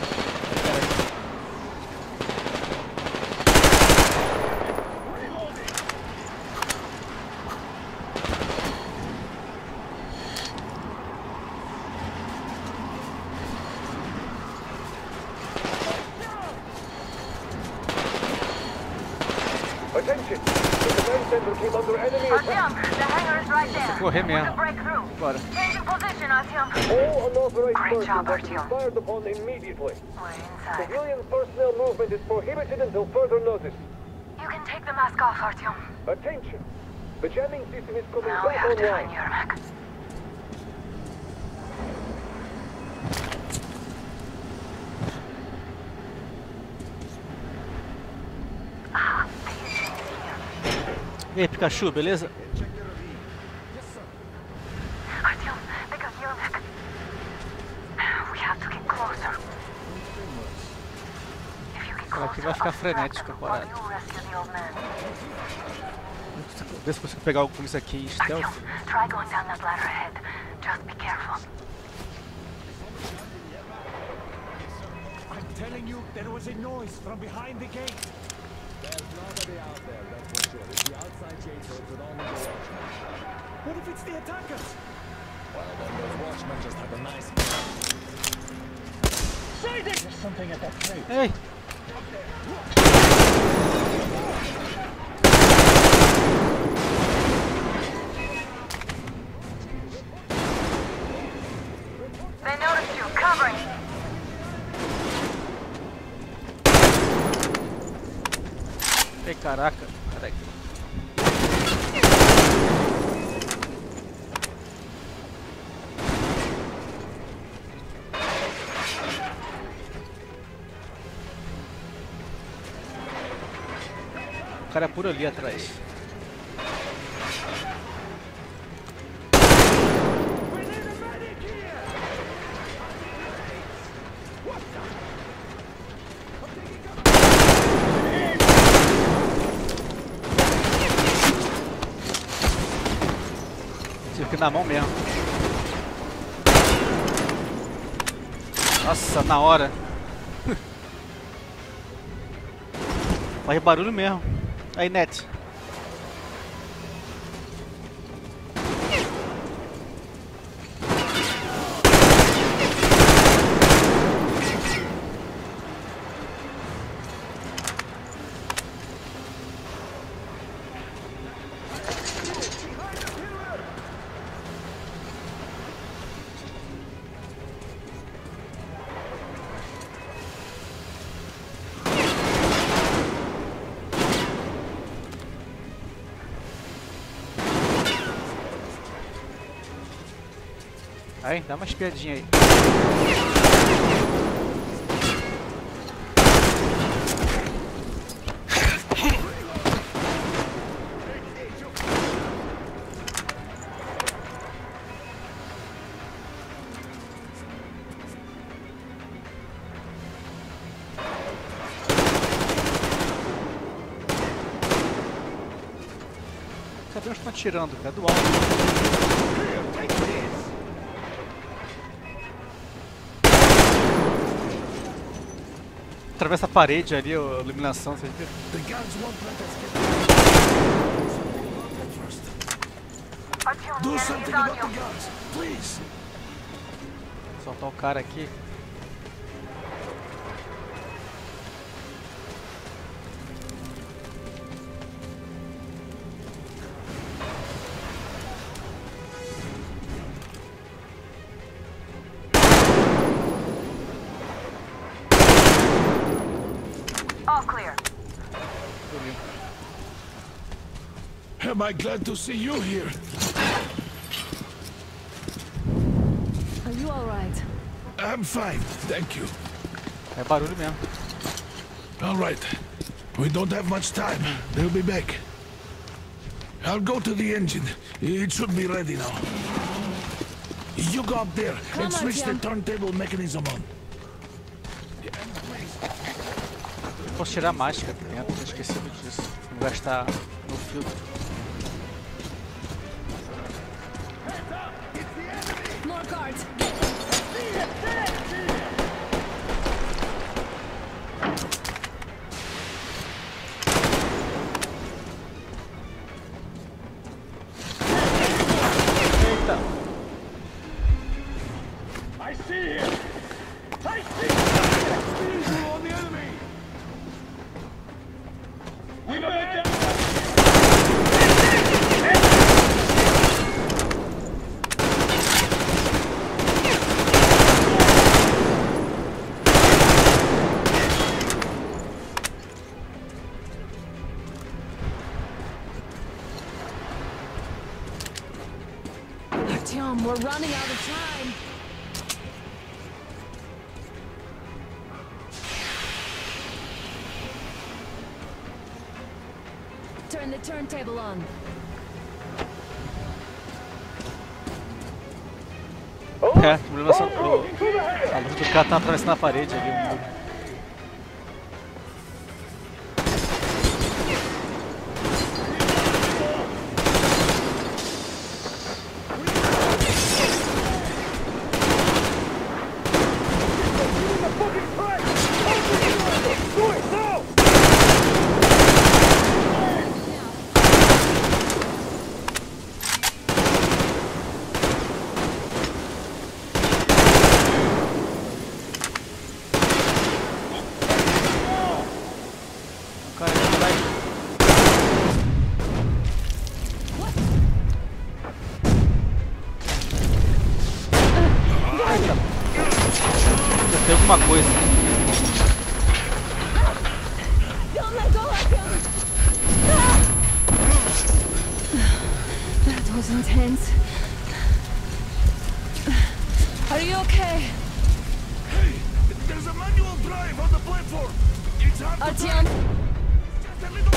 Correr mesmo. Bora. All unauthorized persons are to be fired upon immediately. Civilian personnel movement is prohibited until further notice. You can take the mask off, Artyom. Attention! The jamming system is coming Now we back have to online. find Yermak. E aí, Pikachu, beleza? Artyom, they got Yermak. We have to get closer. If you get Ela aqui vai ficar frenética a parada. you'll rescue the old man. Vê se consigo pegar algo com isso aqui em stealth. Try going down that ladder ahead. Just be careful. I'm telling you, there was a noise from behind the gate. There's nobody out there, that's for sure. It's the outside gate, so it's an on-the-go watchman. What if it's the attackers? Well, then those watchmen just had a nice... There's something at that crate. Ei! They noticed you. Covering. Ei, caraca. Peraí. O cara é por ali atrás. Tive que ir na mão mesmo. Nossa, na hora. Faz barulho mesmo. Aí, Net. Aí, dá uma espiadinha aí. Cadê onde estão atirando, cara? Do alto. Atravessa a parede ali, a iluminação, vocês viram? Do something about the guns, please. Soltar o cara aqui. All clear. Am I glad to see you here? Are you all right? I'm fine, thank you. É barulho mesmo. All right. We don't have much time. They'll be back. I'll go to the engine. It should be ready now. You go up there and switch the turntable mechanism on. Posso tirar a máscara dentro, tinha esquecido disso. Não gastar no filtro. More guards. Artyom, we're running out of time. Turn the turntable on. É, o problema é a luz do cara tá atravessando a parede ali, o muro. Tem alguma coisa. That was intense. Are you okay? Hey, there's a manual drive on the platform. It's hard to Artyom. just a little.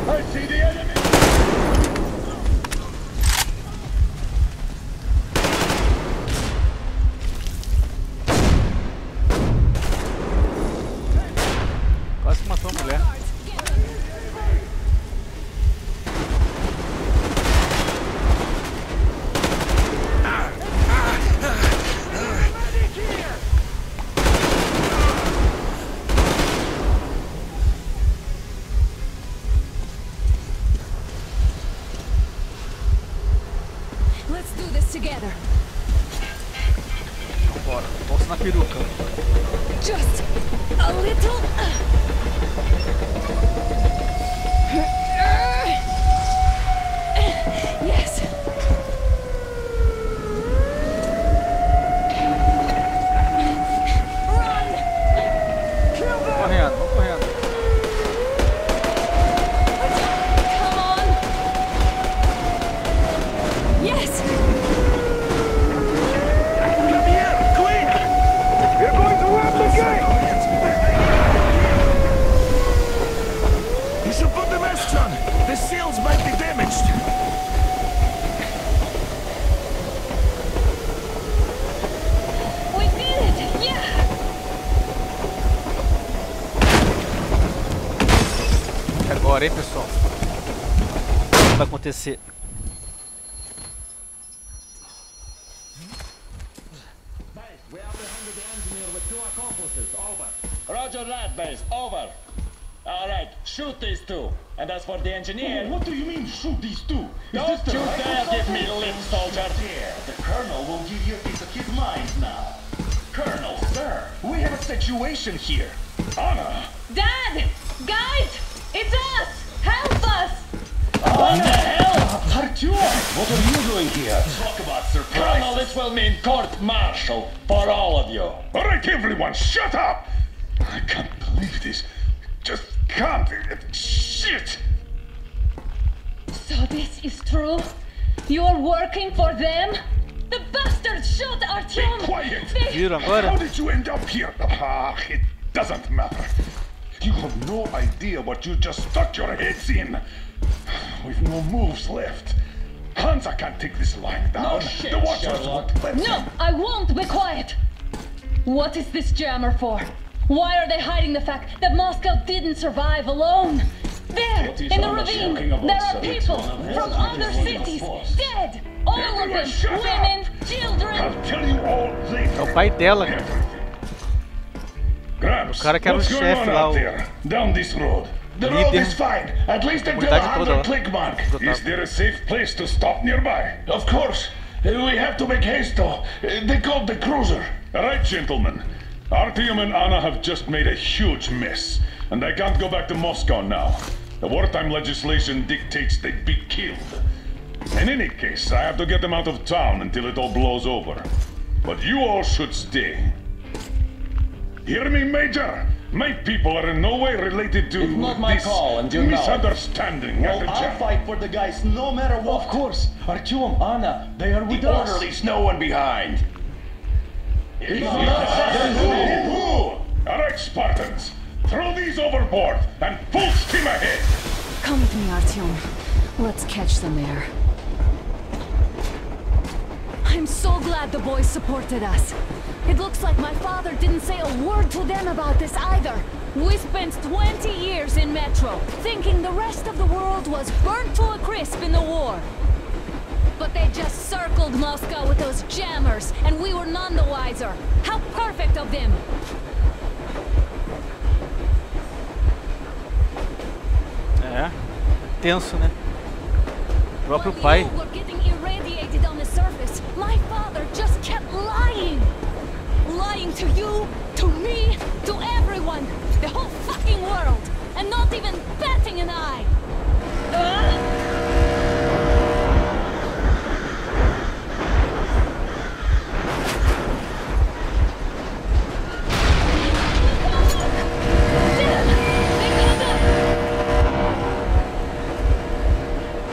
I see the enemy. Quase matou a mulher. Let's do this together. Bora, bolsa na peruca. Just a little. Yes. Run! Kill them! Correndo, vamos correndo. Come on! Yes! Come here, quick! We're going to rob the gate! You should put the masks on. The seals might be damaged. We did it! Yeah! E agora, hein, pessoal? O que vai acontecer? We are behind the engineer with 2 accomplices. Over. Roger that, base. Over. Alright, shoot these 2. And as for the engineer... What do you mean, shoot these 2? Don't you dare give me lip, soldier! The Colonel will give you a piece of his mind now. Colonel, sir, we have a situation here. Anna! Dad! Guys! It's us! Help us! What the hell? Artyom, what are you doing here? Talk about surprise. Colonel, this will mean court-martial for all of you. All right, everyone, shut up! I can't believe this. Just can't. Shit! So this is true? You're working for them? The bastards shot Artyom! Be quiet! Viram agora? How did you end up here? Ah, it doesn't matter. You have no idea what you just stuck your heads in. We've no moves left. Hansa can't take this lying down. No shit, the watchers Sherlock. won't let No, him. I won't be quiet! What is this jammer for? Why are they hiding the fact that Moscow didn't survive alone? There, What is in the Anna ravine, talking about, there are sir? people It's one of from us. other It's one of cities, us. dead! All of Everyone them, shut up! women, children! I'll tell you all later. É o pai dela. Gramps, O cara que era o what's going chefe on lá, out o there? Down this road. The líder road is fine, at least until comunidade toda lá. 100 click mark. Total. Is there a safe place to stop nearby? Of course. We have to make haste though. They called the cruiser. All right, gentlemen. Artyom and Anna have just made a huge mess, and they can't go back to Moscow now. The wartime legislation dictates they'd be killed. In any case, I have to get them out of town until it all blows over. But you all should stay. Hear me, Major? My people are in no way related to It's not my this call, and you know. misunderstanding. Well, I'll fight for the guys no matter what. Of course. Artyom, Anna, they are with us. The order leaves no one behind. Alright, Spartans. Throw these overboard and full steam ahead. Come with me, Artyom. Let's catch some air. I'm so glad the boys supported us. It looks like my father didn't say a word to them about this either. We spent 20 years in Metro, thinking the rest of the world was burnt to a crisp in the war. But they just circled Moscow with those jammers, and we were none the wiser. How perfect of them! É, tenso, né? O próprio pai. While you were getting irradiated on the surface, my father just kept lying. Lying to you, to me, to everyone, the whole fucking world, and not even batting an eye.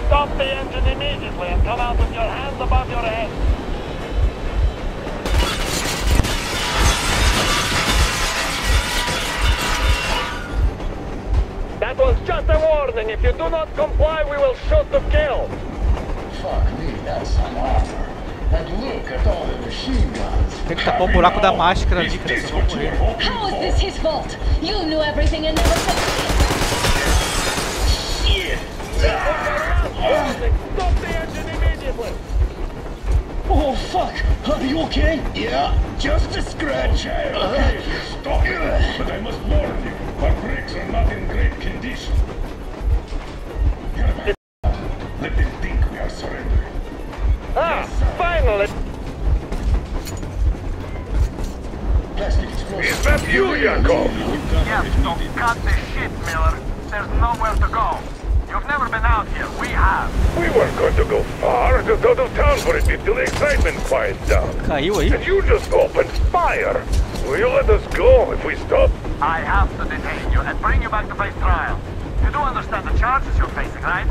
Stop the engine immediately and come out with your hands above your head. That was just a warning. If you do not comply, we will shoot to kill. Fuck me, that's some offer. And look at all the machine guns. Tem que tapar o buraco da máscara ali, cara, senão eu vou morrer. How is this his fault? You knew everything and never said shit. Stop the engine immediately. Oh, fuck! Are you okay? Yeah, just a scratch. Okay, stop it. But I must warn you, our brakes are not in great condition. Let them think we are surrendering. Ah, finally! Plastic explosion. Is that you, Yakov? Yes, so cut the shit, Miller. There's nowhere to go. You've never been out here. We have. We weren't going to go far, just out of town for a bit till the excitement quiets down. Caiu aí? And you just opened fire. Will you let us go if we stop? I have to detain you and bring you back to face trial. You do understand the charges you're facing, right?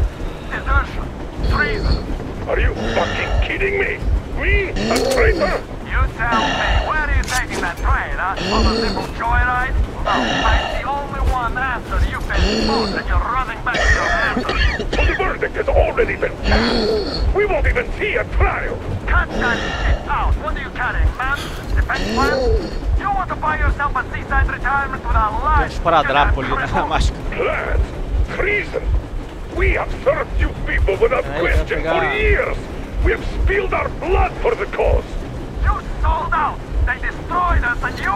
Desertion, treason. Are you fucking kidding me? Me? A traitor? You tell me, where are you taking that train, huh? On a simple joyride? No, I'm the only one after you've been exposed and you're running back to your answer. So the verdict has already been passed. We won't even see a trial. Cut that shit out. What are you carrying, man? Defense plans? You want to buy yourself a seaside retirement with a life? Esparadrapo ali na máscara. Plans? Treason? We have served you people without question for years. We have spilled our blood for the cause. You sold out. They destroyed us and you?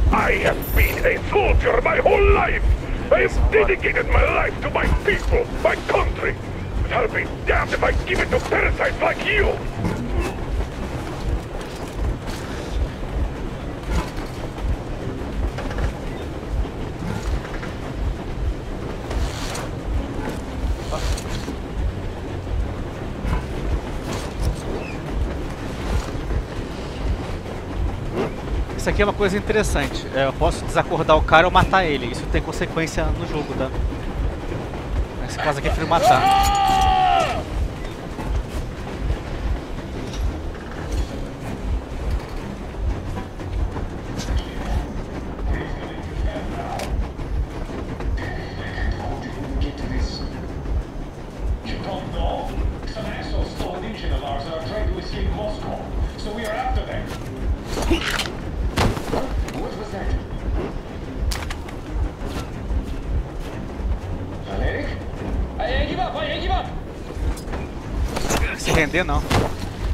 I have been a soldier my whole life. I have dedicated my life to my people, my country. But I'll be damned if I give it to parasites like you. Isso aqui é uma coisa interessante. Eu posso desacordar o cara ou matar ele. Isso tem consequência no jogo, tá? Nesse caso aqui eu prefiro matar. Se render não.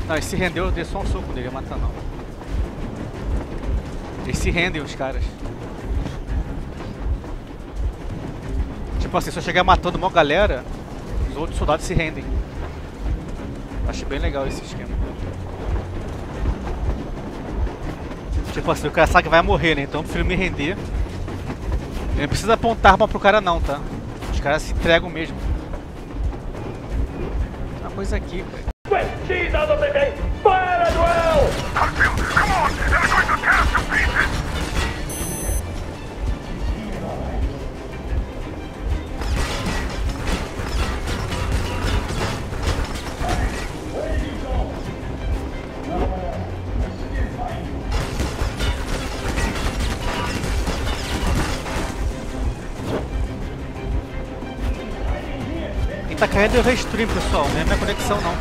Não, ele se rendeu, eu dei só um soco nele, ia matar não. Eles se rendem, os caras. Tipo assim, se eu chegar matando uma galera, os outros soldados se rendem. Acho bem legal esse esquema. Tipo assim, o cara sabe que vai morrer, né? Então eu prefiro me render. Ele não precisa apontar arma pro cara não, tá? Os caras se entregam mesmo. Uma coisa aqui, cara. She's out of the gate! Fire as well! Come on! They're going to tear us to pieces! tá caindo o restream, pessoal, não é minha conexão não.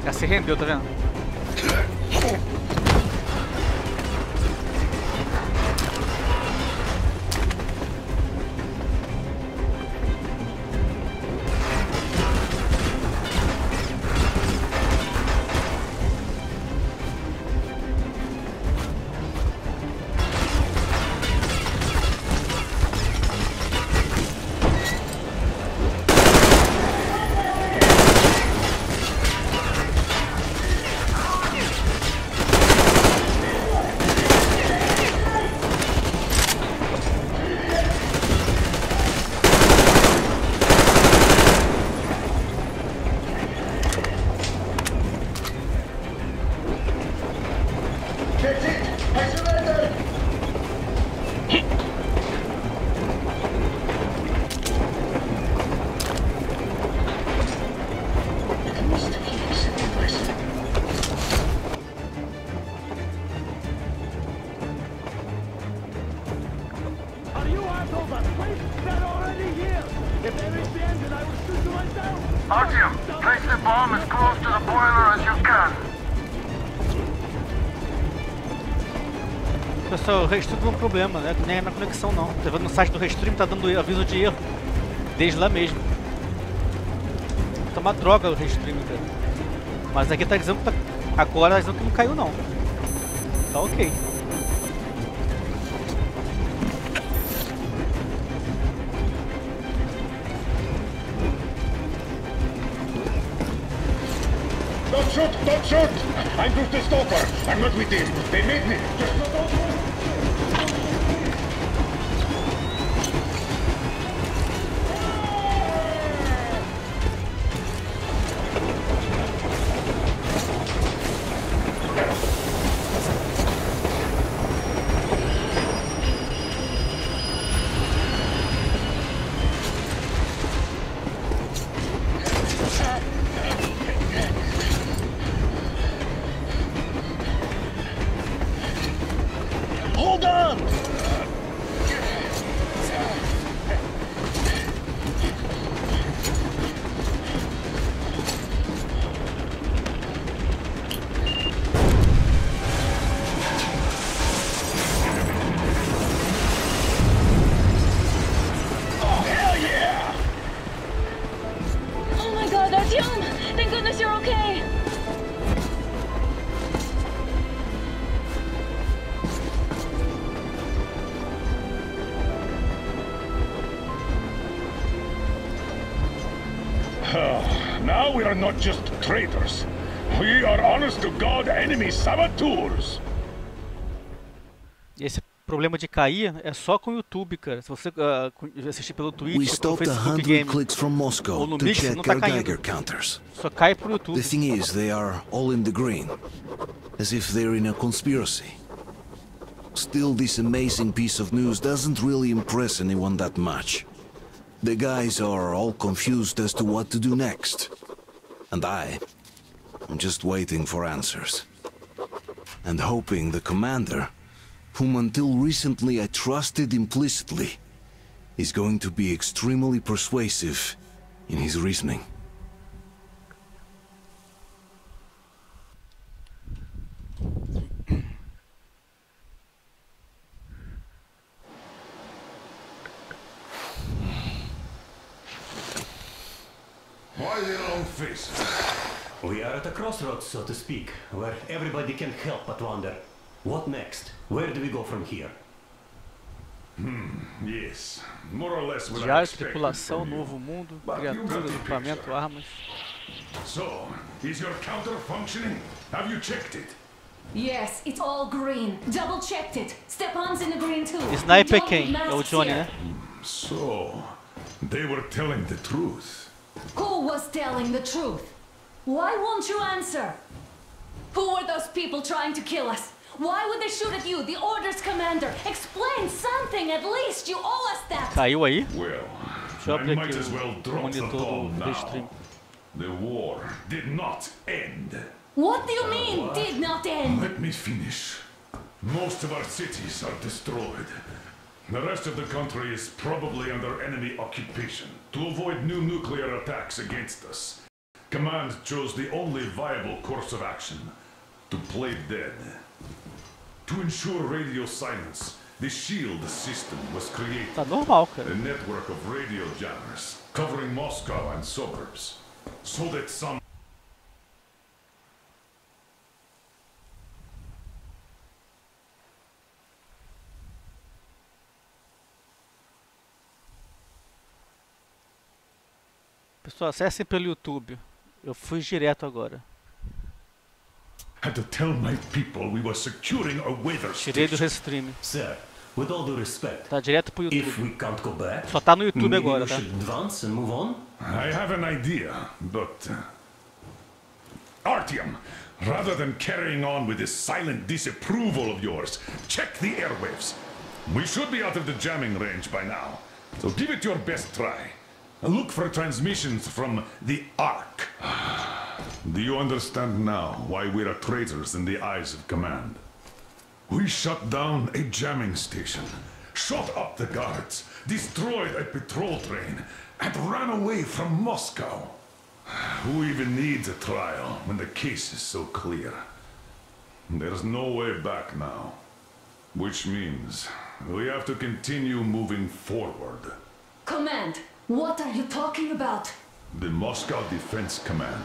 Já se rendeu, tá vendo? Artyom, place the bomb as close to the boiler as you can. Pessoal, o restream é um problema, né? Nem é na conexão não. Tá vendo no site do restream, tá dando aviso de erro. Desde lá mesmo. Tá uma droga o restream, cara. Mas aqui tá dizendo que tá... Agora tá dizendo que não caiu não. Tá ok. Don't shoot! Don't shoot! I'm just a stalker. I'm not with him. They made me. Just don't... Hold on! Oh, hell yeah! Oh my god, Artyom! Thank goodness you're okay! Now we are not just traitors. We are honest-to-God enemy saboteurs. Esse problema de cair é só com o YouTube, cara. Se você assistir pelo Twitch, We pelo stopped Facebook 100 Game clicks from ou Moscow no to Mix, check não tá our caindo. Geiger counters. Só cai pro YouTube. The thing is, they are all in the green, as if they're in a conspiracy. Still, this amazing piece of news doesn't really impress anyone that much. The guys are all confused as to what to do next. And I'm just waiting for answers. And hoping the commander, whom until recently I trusted implicitly, is going to be extremely persuasive in his reasoning. Why the long face? We are at a crossroads, so to speak, where everybody can help but wonder. What next? Where do we go from here? Yes, more or less what I Diário, expected tripulação, from you. novo mundo, But you got criaturas, the equipamento, picture. armas. So, is your counter functioning? Have you checked it? Yes, it's all green. Double checked it. Stepan's in the green too. Sniper Quem? É o Johnny, né? So, they were telling the truth. Who was telling the truth? Why won't you answer? Who were those people trying to kill us? Why would they shoot at you, the orders commander? Explain something at least. You owe us that. Caiu aí? Well, Deixa eu I abrir might aqui as well o drop the monitor bomb do now. stream. The war did not end. What do you mean, did not end? Let me finish. Most of our cities are destroyed. The rest of the country is probably under enemy occupation. To avoid new nuclear attacks against us, Command chose the only viable course of action: to play dead. To ensure radio silence, the SHIELD system was created. Tá normal, cara. A network of radio jammers covering Moscow and suburbs, so that some Pessoal, acessem pelo YouTube. Eu fui direto agora. had to tell my people we were securing a weather Tirei do station. restream. Sir, with all due respect, Tá direto pro if we YouTube. can't go back, Só tá no YouTube maybe agora, we tá? should advance and move on? I have an idea, but... Artyom, rather than carrying on with this silent disapproval of yours, check the airwaves. We should be out of the jamming range by now, so give it your best try. Look for transmissions from the Ark. Do you understand now why we are traitors in the eyes of Command? We shut down a jamming station, shot up the guards, destroyed a patrol train, and ran away from Moscow. Who even needs a trial when the case is so clear? There's no way back now. Which means we have to continue moving forward. Command, what are you talking about? The Moscow Defense Command.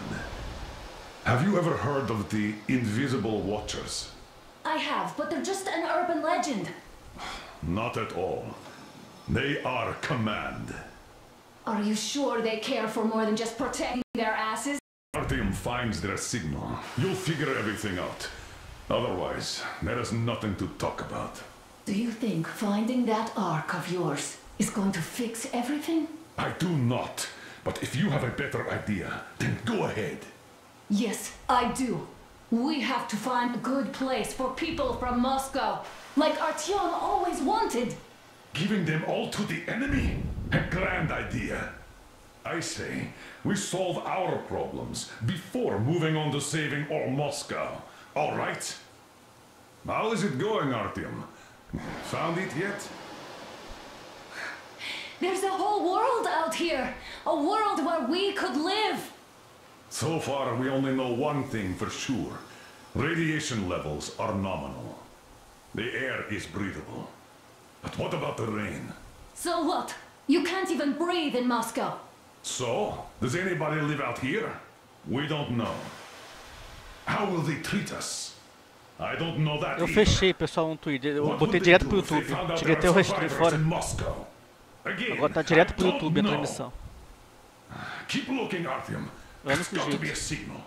Have you ever heard of the Invisible Watchers? I have, but they're just an urban legend. Not at all. They are Command. Are you sure they care for more than just protecting their asses? Artyom finds their signal. You'll figure everything out. Otherwise, there is nothing to talk about. Do you think finding that ark of yours is going to fix everything? I do not. But if you have a better idea, then go ahead. Yes, I do. We have to find a good place for people from Moscow, like Artyom always wanted. Giving them all to the enemy? A grand idea. I say, we solve our problems before moving on to saving all Moscow. All right? How is it going, Artyom? Found it yet? There's a whole world out here. A world where we could live. So far, we only know one thing for sure. Radiation levels are nominal. The air is breathable. But what about the rain? So what? You can't even breathe in Moscow. So, does anybody live out here? We don't know. How will they treat us? I don't know that Eu either. fechei, pessoal, um tweet. Eu botei direto pro YouTube. Tirei até o restream fora. Agora tá direto pro YouTube a transmissão. Keep looking, Artyom. There's got to be a signal.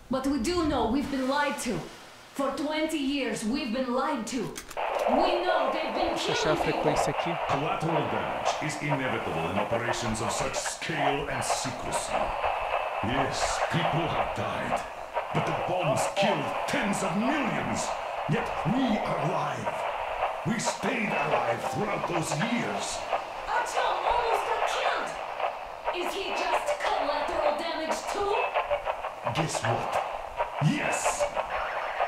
But we do know we've been lied to. For 20 years, we've been lied to. We know they've been Fechar a frequência aqui. Collateral damage is inevitable in operations of such scale and secrecy. Yes, people have died, but the bombs killed tens of millions. Yet we are alive. We stayed alive throughout those years. Artyom almost got killed. Is he just collateral damage too? Guess what? Yes!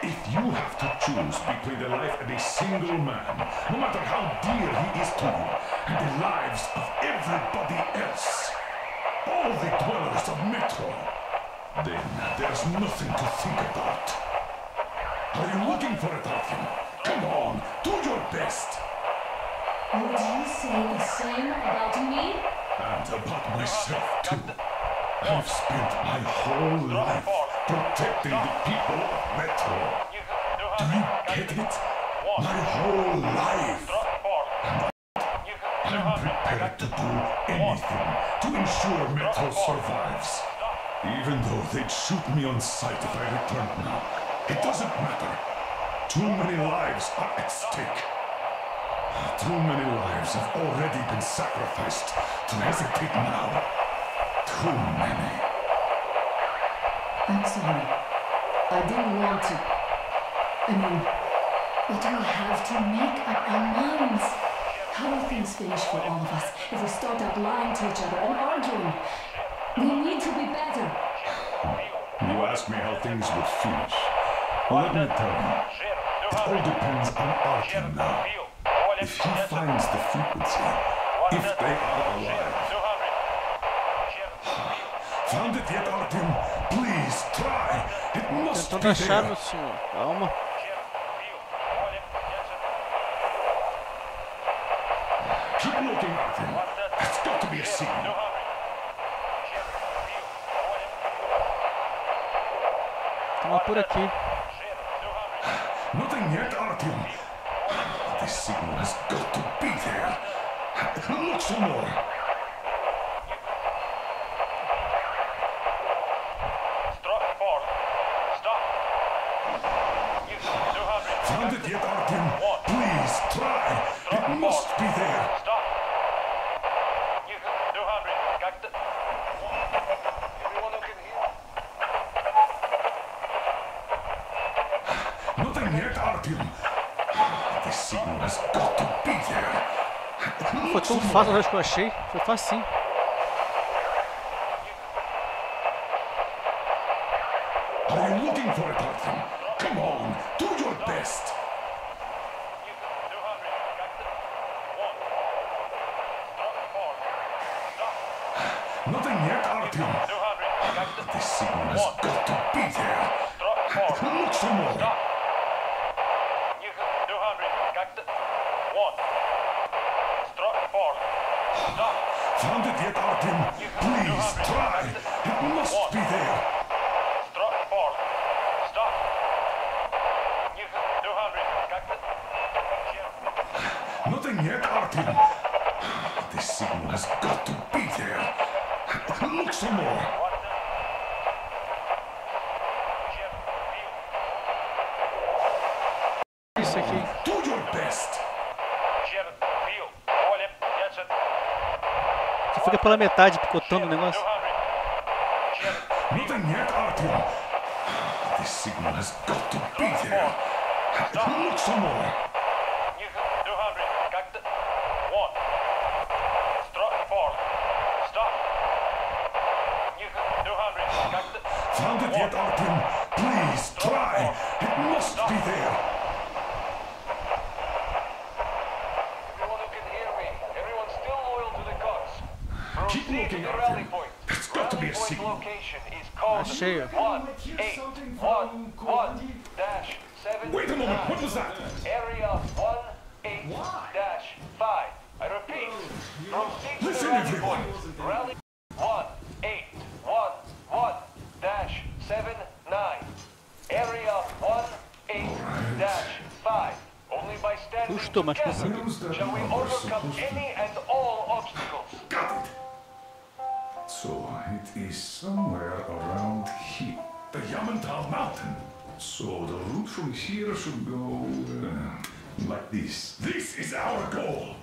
If you have to choose between the life of a single man, no matter how dear he is to you, and the lives of everybody else, all the dwellers of Metro, then there's nothing to think about. Are you looking for it, Artyom? Come on, do your best! Would you say the same about me? And about myself, too. I've spent my whole life protecting the people of Metro. Do you get it? My whole life. And I'm prepared to do anything to ensure Metro survives. Even though they'd shoot me on sight if I returned now, it doesn't matter. Too many lives are at stake. Too many lives have already been sacrificed to hesitate now. Too many. I'm sorry. I didn't want to. I mean, but we have to make up our minds. How will things finish for all of us if we start out lying to each other and arguing? We need to be better. You ask me how things would finish. Let me tell you, it all depends on Artyom now. If he finds the frequency, if they are alive. Found it yet, Artyom? Please, try. It must be achar, there. meu senhor. Calma. Keep looking, Artyom. That's got to be a signal. Estamos por aqui. Nothing yet, Artyom. This signal has got to be there. Look some more. Found it yet, Artyom? Please, try. It must be there. Nothing yet, Artyom. This signal has got to be there. Não foi tão fácil as que eu achei. Foi facinho. Are you looking for it, Artyom? Come on, do your best. Nothing yet, Artyom. This signal has got to be there. Look some more. Found it yet, Artyom? Please, try. It must be there. Nothing yet, Artyom. This signal has got to be there. Look some more. Isso aqui. Do your best. Você fica pela metade picotando o negócio. Nothing yet, Artyom. This signal has got to be there. Look some more. Found it yet, Artyom? Please, try. It must be there. Everyone who can hear me, everyone's still loyal to the cause. Keep looking, Artyom. There's got to be a signal. Location is called Achei. 181-7. Wait a moment, what was that? Area 1-8-5. I repeat, proceed to the Listen, rally everyone. point. Rally 1-8-1-1-7-9. Area 1-8-5. Only by standing Custou, mas consegui. together shall we overcome any and all obstacles. Got it. So it is somewhere around here. The Yamantau Mountain. So the route from here should go like this. This is our goal.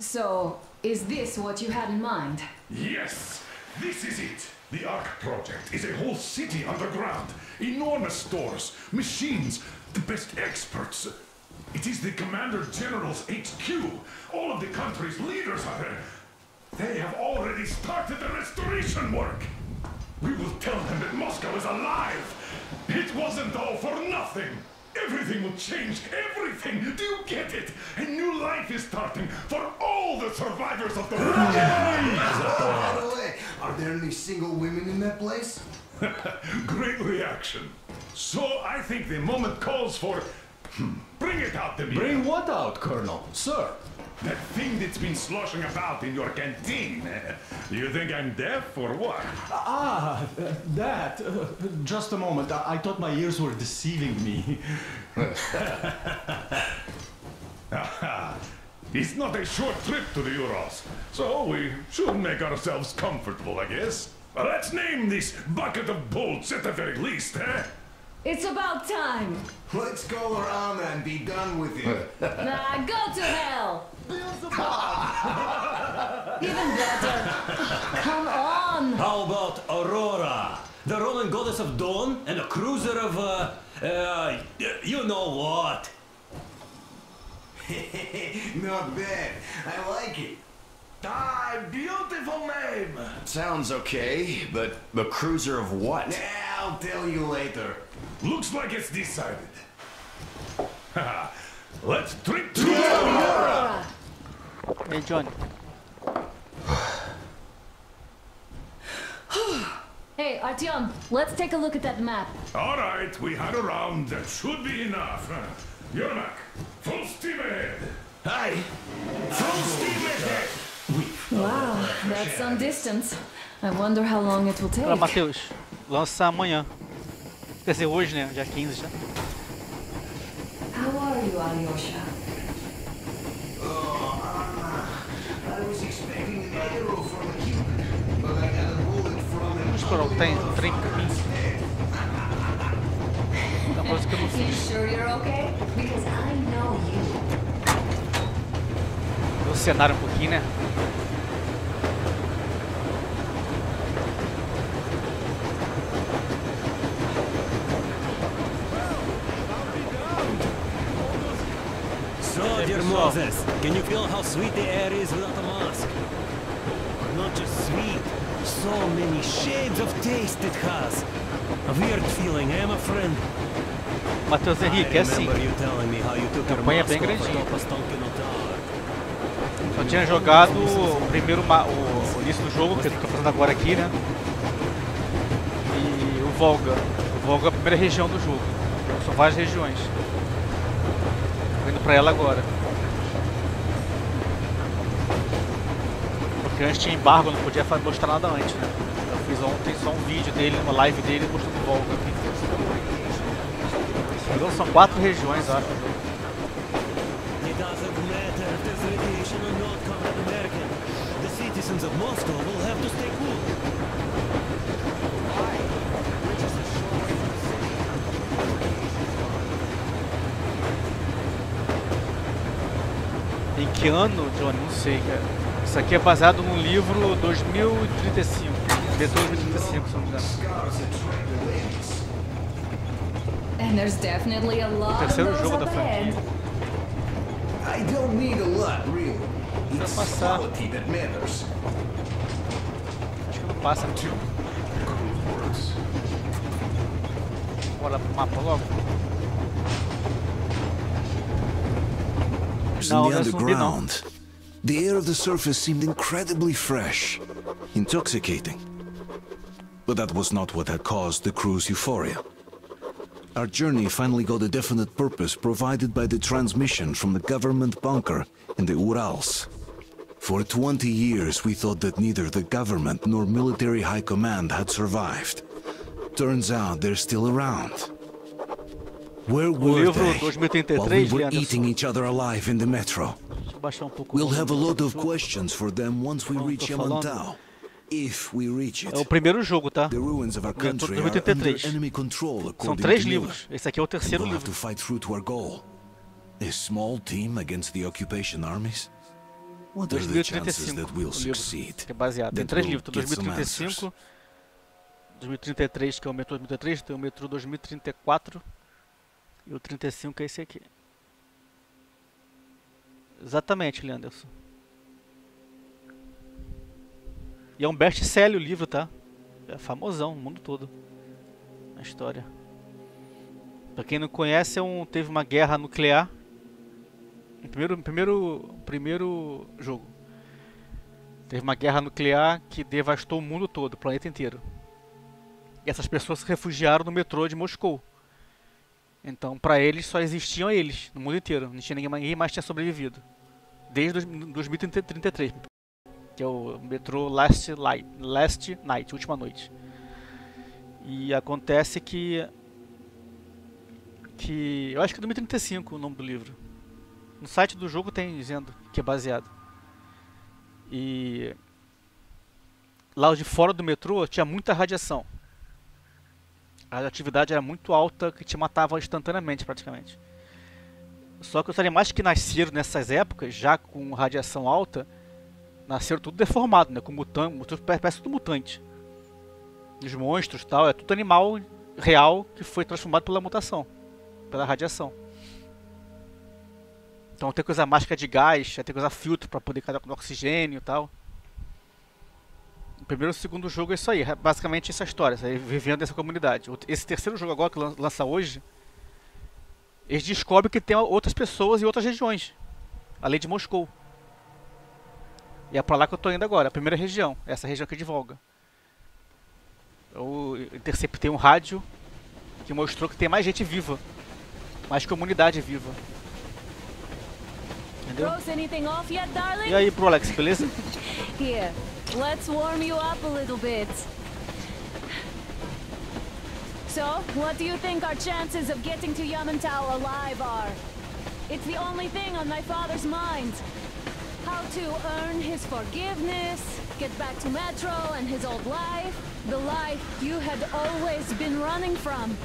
So, is this what you had in mind? Yes, this is it. The Ark project is a whole city underground. Enormous stores, machines, the best experts. It is the Commander General's HQ. All of the country's leaders are there. They have already started the restoration work. We will tell them that Moscow is alive. It wasn't all for nothing. Everything will change, everything. Do you get it? A new life is starting for all the survivors of the war. By the way, are there any single women in that place? Great reaction. So I think the moment calls for... Bring it out to me. Bring what out, Colonel? Sir? That thing that's been sloshing about in your canteen. You think I'm deaf or what? That. Just a moment. I thought my ears were deceiving me. It's not a short trip to the Urals, so we should make ourselves comfortable, I guess. Let's name this bucket of bolts at the very least, eh? It's about time. Let's call her Anna and be done with it. Nah, go to hell. Even better. Come on. How about Aurora? The Roman goddess of dawn and a cruiser of, you know what? Not bad. I like it. Ah, beautiful name. Sounds okay, but the cruiser of what? I'll tell you later. Looks like it's decided. Let's trip to Aurora! Hey, Johnny. Hey, Artyom, let's take a look at that map. All right, we had a round. That should be enough. You're back. Full steam ahead. Hi. Full steam ahead. Wow, that's some distance. I wonder how long it will take. Fala, Matheus. Lança amanhã. Quer dizer, hoje, né? Dia 15 já. How are you, Alyosha? I was expecting an arrow from a Cupid, but I got a bullet from an... Vamos explorar o trem caminho. Uma coisa que eu não You fiz. sure you're okay? Because I know you. O cenário um pouquinho, né? So, dear Moses, can you feel how sweet the air is without a mask? Not just sweet, so many shades of taste it has. A weird feeling, eh, my friend? Matheus Henrique, é assim. A campanha é bem grandinha. Só tinha jogado o primeiro o início do jogo, que eu tô fazendo agora aqui, né? E o Volga. O Volga é a primeira região do jogo. São várias regiões. Tô indo pra ela agora. Porque antes tinha embargo, não podia mostrar nada antes, né? Eu fiz ontem só um vídeo dele, uma live dele mostrando o Volga aqui. Então são 4 regiões, eu acho. It doesn't matter if there's radiation or not, Comrade American. The citizens of Moscow will have to stay cool. Em que ano, Johnny? Não sei, cara. Isso aqui é baseado num livro 2035. Vetor 2035, se não me engano. And there's definitely a lot of Terceiro those jogo up da ahead. franquia. I don't need a lot, really. It's passar. quality that matters. Acho que não passa aqui. Bora pro mapa logo. In Não, the não é zumbi não. underground, the air of the surface seemed incredibly fresh, intoxicating. But that was not what had caused the crew's euphoria. Our journey finally got a definite purpose provided by the transmission from the government bunker in the Urals. For 20 years we thought that neither the government nor military high command had survived. Turns out they're still around. Where were livro they 2033, while we were Leandro. eating each other alive in the metro? Deixa eu baixar pouco. We'll have a lot of questions for them once we reach falando. Yamantau. If we reach it. É o primeiro jogo, tá? The ruins of our country are 2033. under enemy control, São according 3 to livros. Esse aqui é o And terceiro we'll have livro. to fight through to our goal. A small team against the occupation armies? What are the chances 2035, that we'll o livro, succeed? que é baseado. Tem That 3 we'll livros, get some 2035, 2033, que é o metrô 2033, tem o metrô 2034 e o 35 é esse aqui. Exatamente, Leanderson. E é um best-seller o livro, tá? É famosão no mundo todo. A história. Pra quem não conhece, teve uma guerra nuclear. Primeiro jogo. Teve uma guerra nuclear que devastou o mundo todo, o planeta inteiro. E essas pessoas se refugiaram no metrô de Moscou. Então, pra eles, só existiam eles, no mundo inteiro. Não tinha ninguém mais tinha sobrevivido. Desde 2033. Que é o metrô Last Night, última noite. E acontece que eu acho que é 2035 o nome do livro. No site do jogo tem dizendo que é baseado. E lá de fora do metrô tinha muita radiação. A radioatividade era muito alta, que te matava instantaneamente praticamente. Só que os animais que nasceram nessas épocas, já com radiação alta, nasceram tudo deformado, né? Com mutante, parece tudo mutante. Os monstros e tal, é tudo animal real que foi transformado pela mutação, pela radiação. Então tem que usar máscara de gás, tem que usar filtro para poder carregar com oxigênio e tal. O primeiro e o segundo jogo é isso aí, basicamente essa história, vivendo nessa comunidade. Esse terceiro jogo agora que lança hoje, eles descobrem que tem outras pessoas em outras regiões, além de Moscou. E é pra lá que eu tô indo agora, a primeira região, essa região aqui de Volga. Eu interceptei um rádio que mostrou que tem mais gente viva, mais comunidade viva. Entendeu? E aí, pro Alex, beleza? Here, let's warm you up a little bit. So, what do you think our chances of getting to Yamantau alive are? It's the only thing on my father's mind. How to earn his forgiveness, get back to Metro and his old life, the life you had always been running from.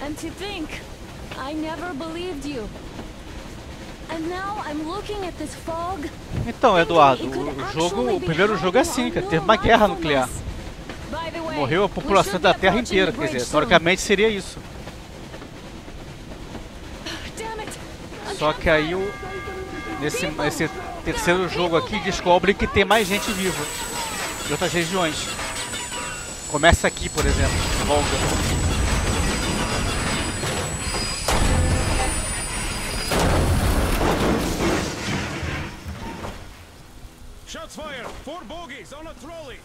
And to think, I never believed you. And now I'm looking at this fog. Então, Eduardo, o primeiro jogo é assim, cara, teve uma guerra nuclear. Morreu a população da Terra inteira, quer dizer, teoricamente seria isso. Só que aí nesse terceiro jogo aqui descobre que tem mais gente viva de outras regiões. Começa aqui, por exemplo, Volga. Shots fired! 4 bogies on a trolley!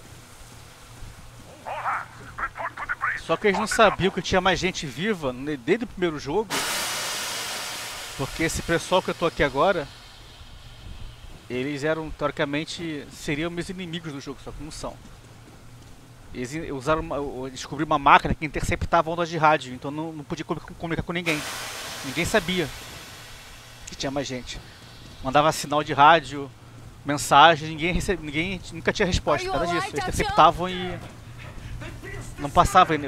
Só que eles não sabiam que tinha mais gente viva desde o primeiro jogo. Porque esse pessoal que eu tô aqui agora, eles eram, teoricamente, seriam meus inimigos do jogo, só que não são. Eles usaram descobriram uma máquina que interceptava ondas de rádio, então não podia comunicar com ninguém. Ninguém sabia que tinha mais gente. Mandava sinal de rádio, mensagem, ninguém nunca tinha resposta, nada disso. Eles interceptavam e não passava a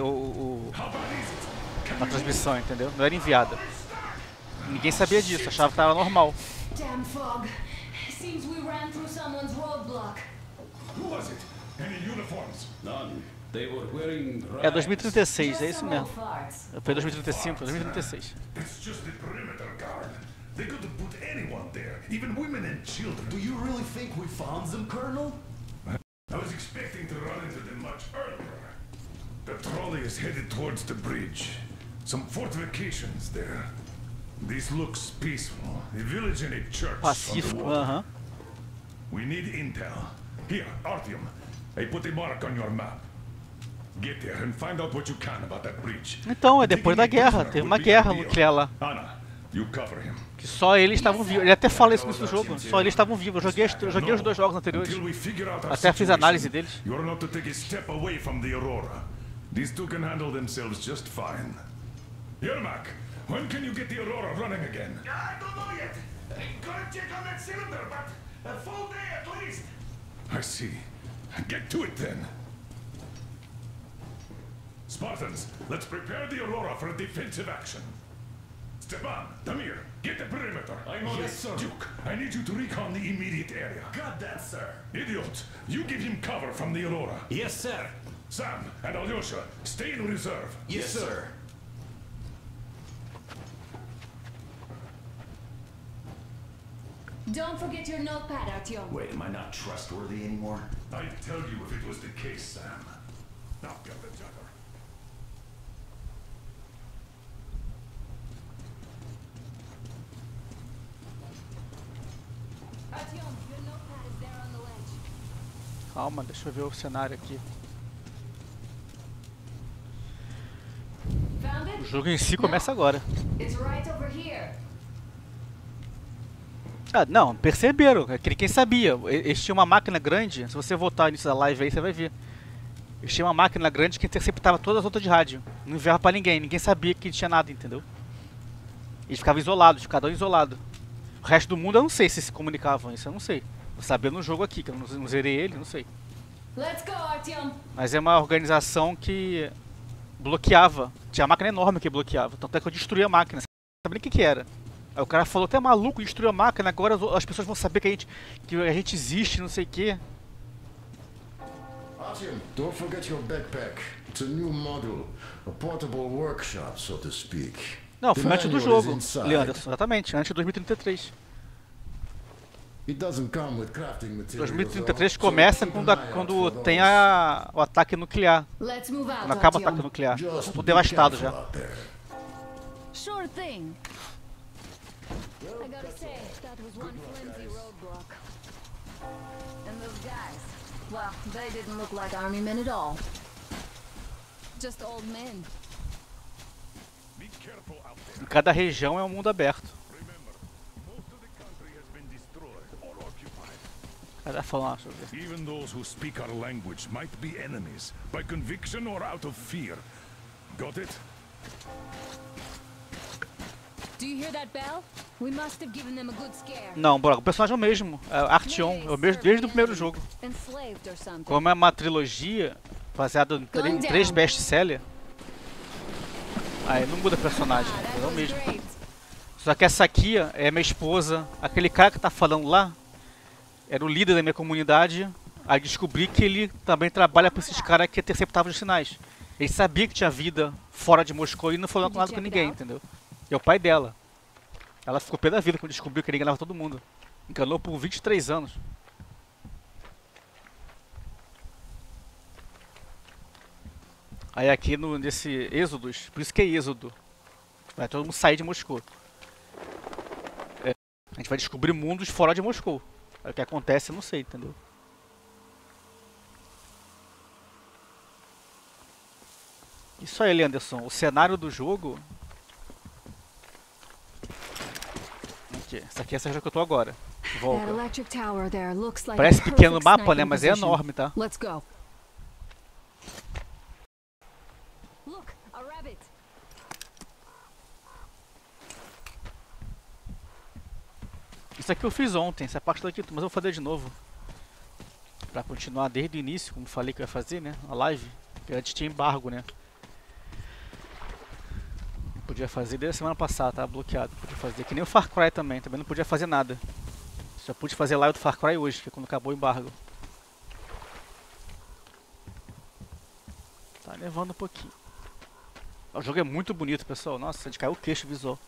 transmissão, entendeu? Não era enviada. Ninguém sabia disso, achava que estava normal. Damn fog. Seems we ran through someone's roadblock. Who was it? Any uniforms? None. They were wearing É 2036, é isso mesmo. Foi 2035, 2036. It's just the perimeter guard. They could have put anyone there, even women and children. Do you really think we found them, Colonel? I was expecting to run into them much earlier. The trolley is headed towards the bridge. Some fortifications there. This looks peaceful. A village and a church. Pacífico, We need intel. Here, Artyom. I put a mark on your map. Get there and find out what you can about that bridge. Então, é depois da guerra. Teve uma guerra nuclear lá. Anna, you cover him. Que só eles estavam vivos. Ele até fala isso no jogo. Só eles estavam vivos. Eu joguei os dois jogos anteriores. Até fiz análise deles. You are not to take a step away from the Aurora. These two can handle themselves just fine. Yermak, when can you get the Aurora running again? I don't know yet. Gotta check on that cylinder, but a full day at least. I see. Get to it then. Spartans, let's prepare the Aurora for a defensive action. Stepan, Damir, get the perimeter. I'm on it, sir. Duke, I need you to recon the immediate area. Got that, sir. Idiot, you give him cover from the Aurora. Yes, sir. Sam and Alyosha, stay in reserve. Yes, sir. Don't forget your notepad, Artyom. Wait, am I not trustworthy anymore? I'd tell you if it was the case, Sam. Now get the jugger. Artyom, your notepad is there on the ledge. Calma, deixa eu ver o cenário aqui. Found it? O jogo em si começa agora. It's right over here. Ah, não, perceberam, é que ninguém sabia. Eles tinham uma máquina grande, se você voltar nisso da live aí, você vai ver. Eles tinham uma máquina grande que interceptava todas as outras de rádio. Não enviava pra ninguém sabia que tinha nada, entendeu? Eles ficavam isolados, cada um isolado. O resto do mundo eu não sei se comunicavam, isso eu não sei. Vou saber no jogo aqui, que eu não zerei ele, não sei. Let's go, Artyom. Mas é uma organização que bloqueava. Tinha máquina enorme que bloqueava. Tanto é que eu destruí a máquina. Não sabia nem o que era. Aí o cara falou, até maluco, destruiu a máquina, agora as pessoas vão saber que a gente existe, não sei o que. Artyom, don't forget your backpack. It's a new module, a portable workshop, so to speak. Não, foi antes do jogo, Leandro, exatamente, antes de 2033. 2033 começa quando tem o ataque nuclear. Quando acaba o ataque nuclear. Tá tudo devastado já. Sure thing. I gotta say, that was one flimsy roadblock. And those guys, well, they didn't look like army men at all. Just old men. Em cada região é um mundo aberto. Cadê falar, deixa eu ver. Even those who speak our language might be enemies, by conviction or out of fear. Got it? Do you hear that bell? We must have given them a good scare. Não, bora, o personagem é o mesmo, é Artyom, é o mesmo desde o primeiro jogo. Como é uma trilogia baseada em 3 best-sellers, aí não muda personagem, é o mesmo. Só que essa aqui é minha esposa, aquele cara que tá falando lá era o líder da minha comunidade. Aí descobri que ele também trabalha para esses caras que interceptavam os sinais. Ele sabia que tinha vida fora de Moscou e não falou nada com ninguém, entendeu? E é o pai dela. Ela ficou pé da vida quando descobriu que ele enganava todo mundo. Enganou por 23 anos. Aí aqui nesse êxodos, por isso que é êxodo, vai todo mundo sair de Moscou. A gente vai descobrir mundos fora de Moscou. Aí o que acontece eu não sei, entendeu? Isso aí, Anderson. O cenário do jogo... Aqui. Essa aqui é essa que eu tô agora. Volta. Parece pequeno no mapa, né? Mas é enorme, tá? Isso aqui eu fiz ontem, essa parte daqui, mas eu vou fazer de novo. Pra continuar desde o início, como falei que eu ia fazer, né? A live. Porque antes tinha embargo, né? Podia fazer desde a semana passada, tava bloqueado. Podia fazer que nem o Far Cry também não podia fazer nada. Só pude fazer live do Far Cry hoje, que é quando acabou o embargo. Tá nevando um pouquinho. O jogo é muito bonito, pessoal. Nossa, a gente caiu o queixo visual.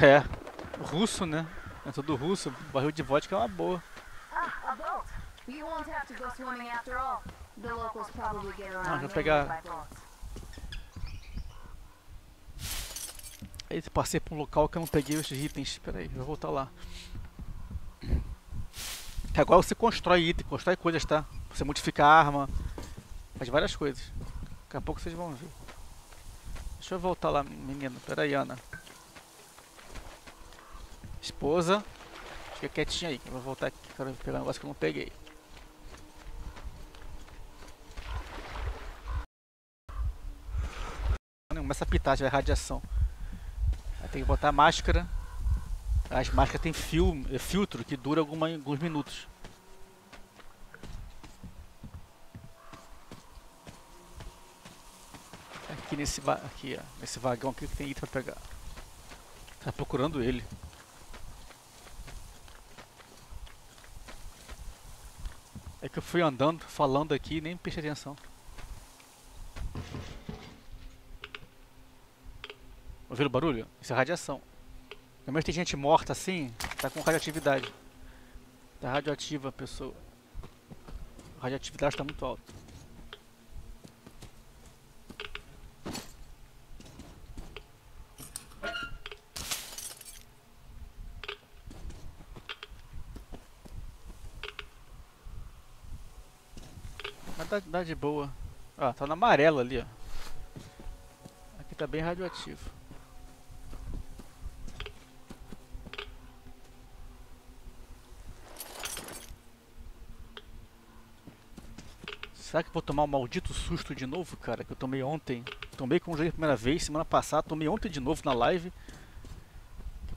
É, russo, né? É tudo russo, barril de vodka é uma boa. Não, vou pegar. Aí passei por um local que eu não peguei os itens. Espera aí, vou voltar lá. Agora você constrói itens, constrói coisas, tá? Você modifica a arma, faz várias coisas. Daqui a pouco vocês vão ver. Deixa eu voltar lá, menino. Pera aí, Ana. Esposa. Fica quietinha aí, que eu vou voltar aqui. Quero pegar um negócio que eu não peguei. Começa a pitar, já é radiação. Aí tem que botar a máscara. As máscaras tem filtro que dura alguns minutos. Aqui nesse vagão aqui que tem item pra pegar. Tá procurando ele. É que eu fui andando, falando aqui e nem prestei atenção. Ouviram o barulho? Isso é radiação. Pelo menos tem gente morta assim, tá com radioatividade. Tá radioativa a pessoa. A radioatividade tá muito alta. Mas dá de boa. Ah, tá na amarela ali, ó. Aqui tá bem radioativo. Será que eu vou tomar um maldito susto de novo, cara? Que eu tomei ontem. Tomei com o jogo a primeira vez, semana passada. Tomei ontem de novo na live.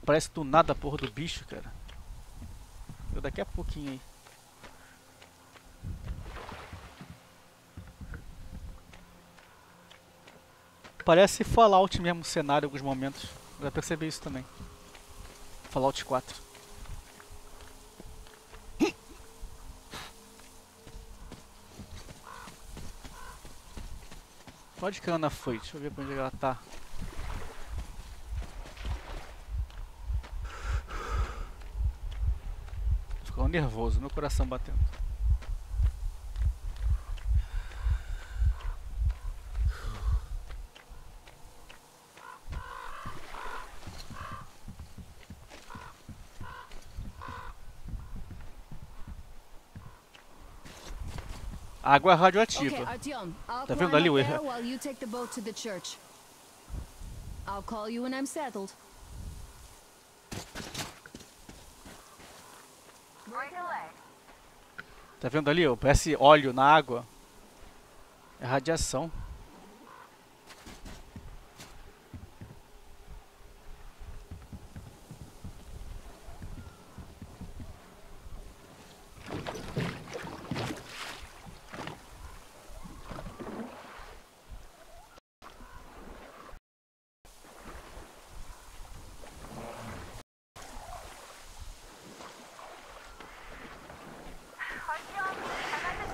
Parece do nada a porra do bicho, cara. Eu daqui a pouquinho aí. Parece Fallout mesmo o cenário em alguns momentos. Eu já percebi isso também. Fallout 4. Onde que a Ana foi? Deixa eu ver pra onde ela tá. Tô ficando nervoso, meu coração batendo. Água radioativa. Tá vendo ali o erro? I'll call you when I'm settled. Tá vendo ali? Ó, parece óleo na água. É radiação.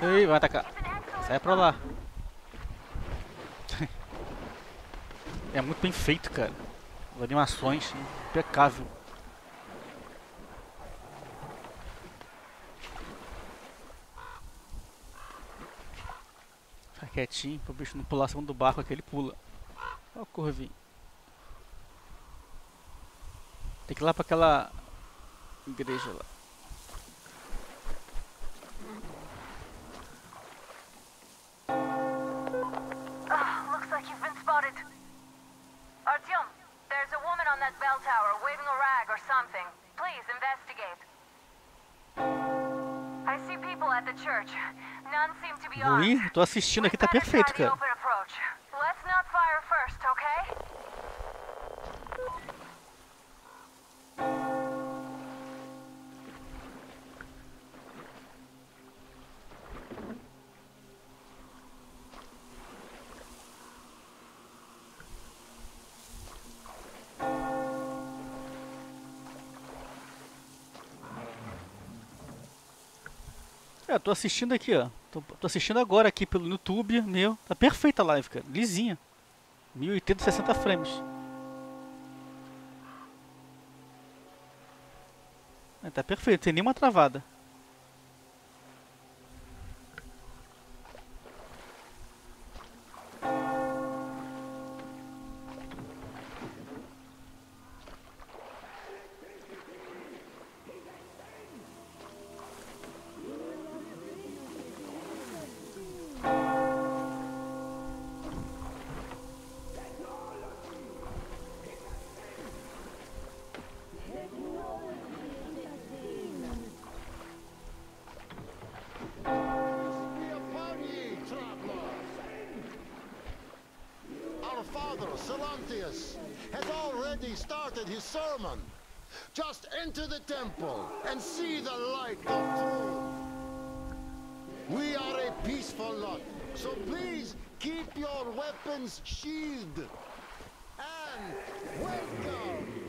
Ei, vai atacar. Sai pra lá. É muito bem feito, cara. As animações, impecável. Fica quietinho, para o bicho não pular acima do barco, aqui ele pula. Olha o corvinho. Tem que ir lá para aquela igreja lá. Ruim? Tô assistindo aqui, tá perfeito, cara. É, tô assistindo aqui, ó. Tô assistindo agora aqui pelo YouTube, meu. Tá perfeita a live, cara. Lisinha. 1080, 60 frames. É, tá perfeito, tem nenhuma travada. Has already started his sermon. Just enter the temple and see the light of truth. We are a peaceful lot, so please keep your weapons sheathed. And welcome.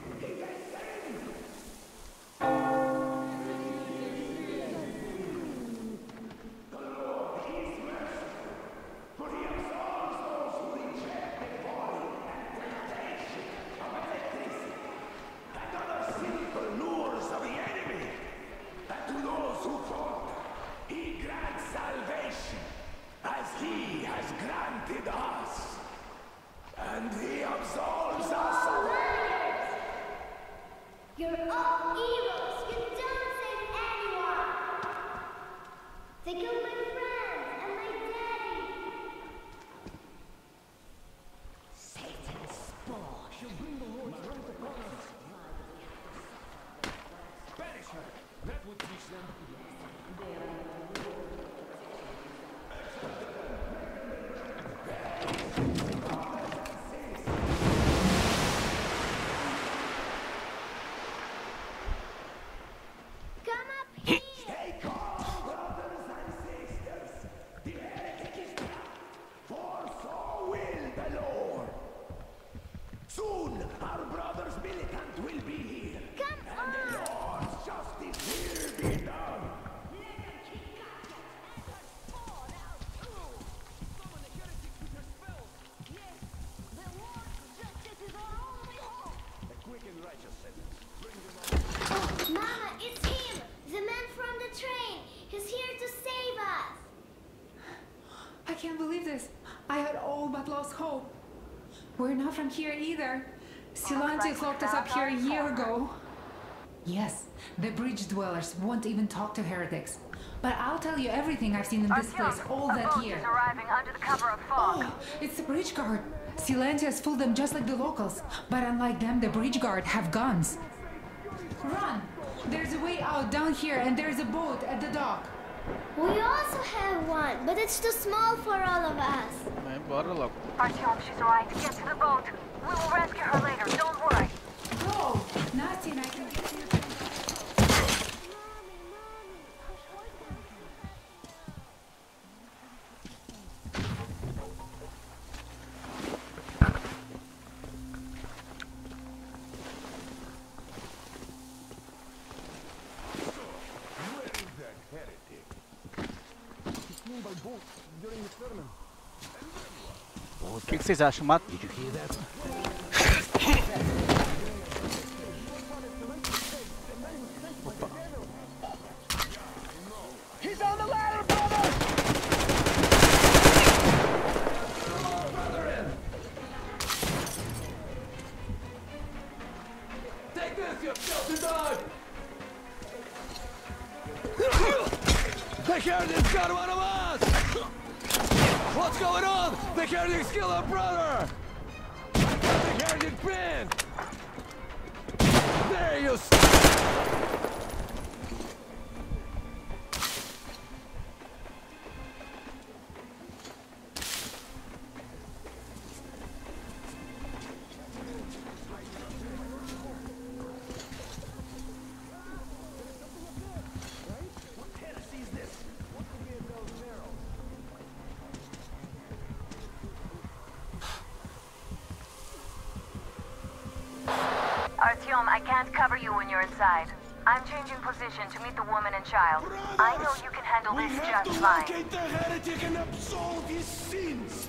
We're not from here either. Silantis locked us up here a year ago. Yes, the bridge dwellers won't even talk to heretics. But I'll tell you everything I've seen in this place all that year. Arriving under the cover of fog. Oh, it's the bridge guard. Silantius fooled them just like the locals. But unlike them, the bridge guard have guns. Run! There's a way out down here and there's a boat at the dock. We also have one, but it's too small for all of us. Bora logo. Artyom, she's right. Get to the boat. We will rescue her later. Don't worry. Go! Nasty and I can get to you. O que vocês acham? Opa. He's on the ladder, brother! Take this, you filthy dog! The Heretics got one of us! What's going on? The Heretics killed our brother! The Heretic band! There you Artyom, I can't cover you when you're inside. I'm changing position to meet the woman and child. I know you can handle this just fine. locate the heretic and absolve his sins!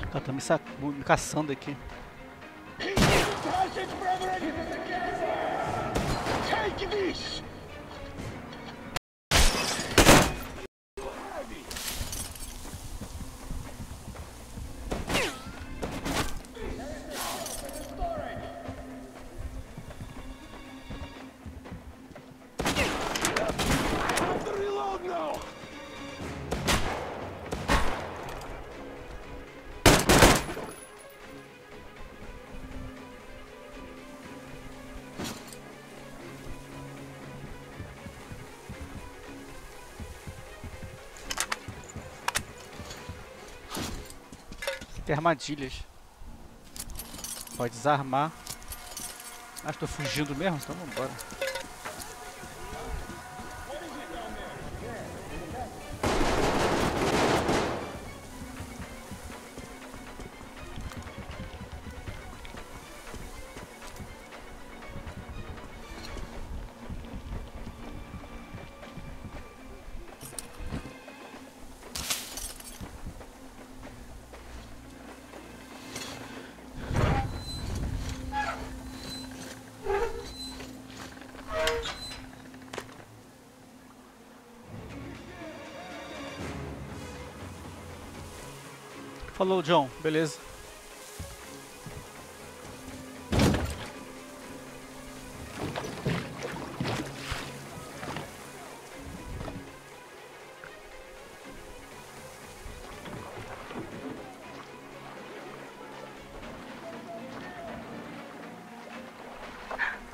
O cara tá me caçando aqui. Take this! Tem armadilhas. Pode desarmar. Ah, estou fugindo mesmo? Então vambora. Falou, John. Beleza.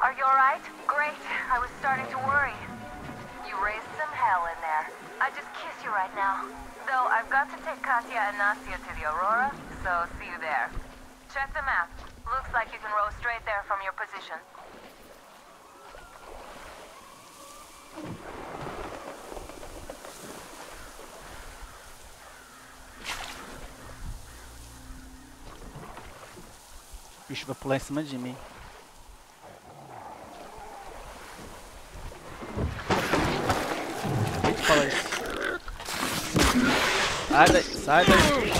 Are you alright? Great. I was starting to worry. You raised some hell in there. I just kiss you right now. Though I've got to take Katya and Inicio to the Aurora, so see you there. Check the map. Looks like you can row straight there from your position. O bicho vai pular em cima de mim. Acabei de falar isso. Sai daí, sai daí.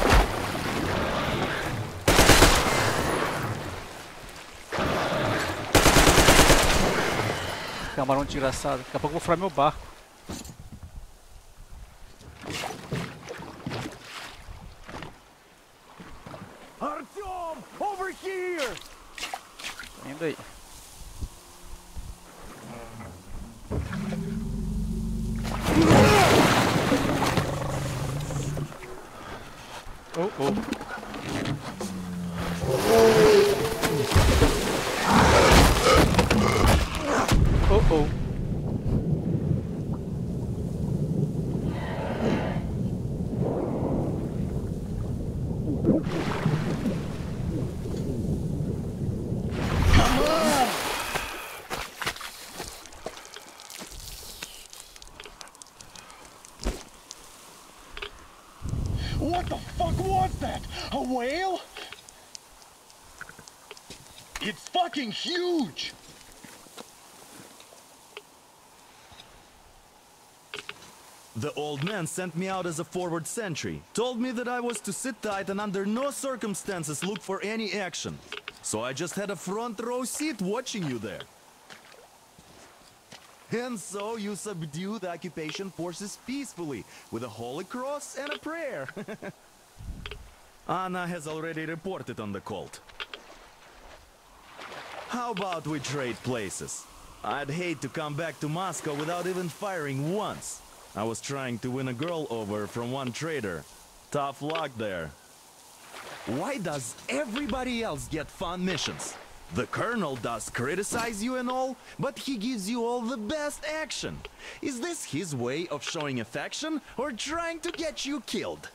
Camarão desgraçado. Daqui a pouco eu vou furar meu barco. Indo aí. Oh, oh. Oh, oh. What the fuck was that? A whale? It's fucking huge! The old man sent me out as a forward sentry. Told me that I was to sit tight and under no circumstances look for any action. So I just had a front row seat watching you there. And so you subdue the occupation forces peacefully, with a holy cross and a prayer. Anna has already reported on the cult. How about we trade places? I'd hate to come back to Moscow without even firing once. I was trying to win a girl over from one trader. Tough luck there. Why does everybody else get fun missions? The colonel does criticize you and all, but he gives you all the best action. Is this his way of showing affection or trying to get you killed?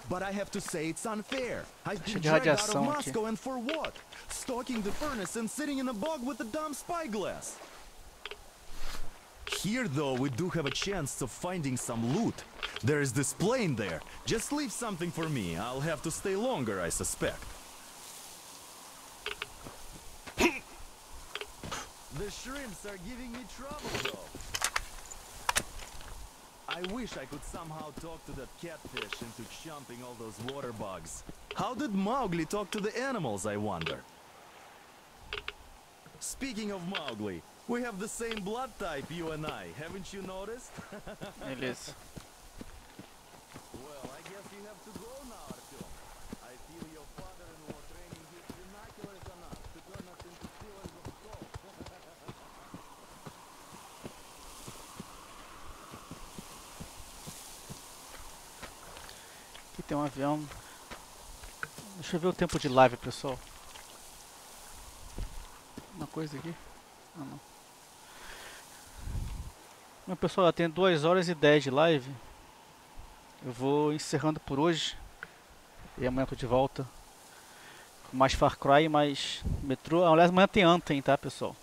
But I have to say it's unfair. I've been dragged out of Moscow and for what? Stalking the furnace and sitting in a bog with a dumb spyglass. Here though we do have a chance of finding some loot. There is this plane there. Just leave something for me. I'll have to stay longer, I suspect. The shrimps are giving me trouble, though. I wish I could somehow talk to that catfish into jumping all those water bugs. How did Mowgli talk to the animals, I wonder? Speaking of Mowgli, we have the same blood type, you and I. Haven't you noticed? It is. Well, I guess you have to go now, Artyom. I feel your father-in-law training his binoculars on us to turn us into stealers of gold. Aqui tem um avião. Deixa eu ver o tempo de live, pessoal. Uma coisa aqui. Ah, não. Meu pessoal, tem 2 horas e 10 de live. Eu vou encerrando por hoje. E amanhã eu tô de volta com mais Far Cry, mais metrô. Aliás, amanhã tem Anthem, tá, pessoal?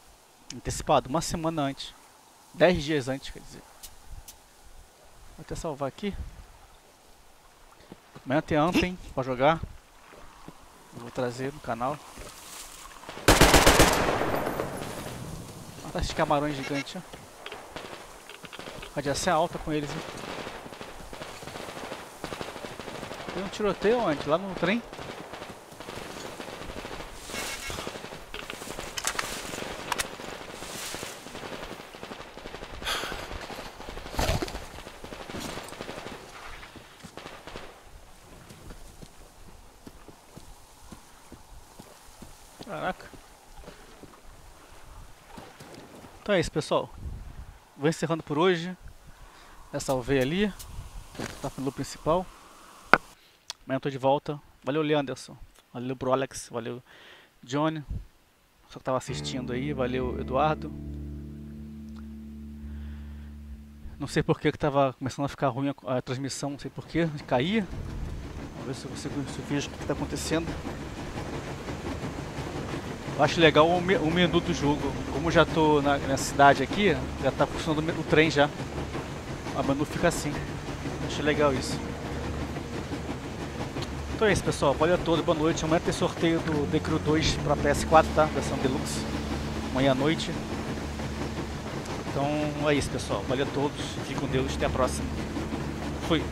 Antecipado, uma semana antes. 10 dias antes, quer dizer. Vou até salvar aqui. Amanhã tem Anthem pra jogar. Eu vou trazer no canal. Olha esses camarões gigantes, ó. Radiação alta com eles, hein? Tem um tiroteio onde? Lá no trem? Caraca. Então é isso, pessoal. Vou encerrando por hoje. Já salvei ali. Tá no principal. Amanhã eu tô de volta. Valeu, Leanderson. Valeu, Bro Alex. Valeu, Johnny. Só que tava assistindo aí. Valeu, Eduardo. Não sei por que tava começando a ficar ruim a transmissão. Não sei por que. Caía. Vamos ver se eu consigo vejo o que tá acontecendo. Eu acho legal o menu do jogo. Como já tô na cidade aqui, já tá funcionando o trem já. O menu fica assim. Achei legal isso. Então é isso, pessoal. Valeu a todos, boa noite. Amanhã tem sorteio do The Crew 2 para PS4, tá? Versão Deluxe. Amanhã à noite. Então é isso, pessoal. Valeu a todos. Fique com Deus. Até a próxima. Fui.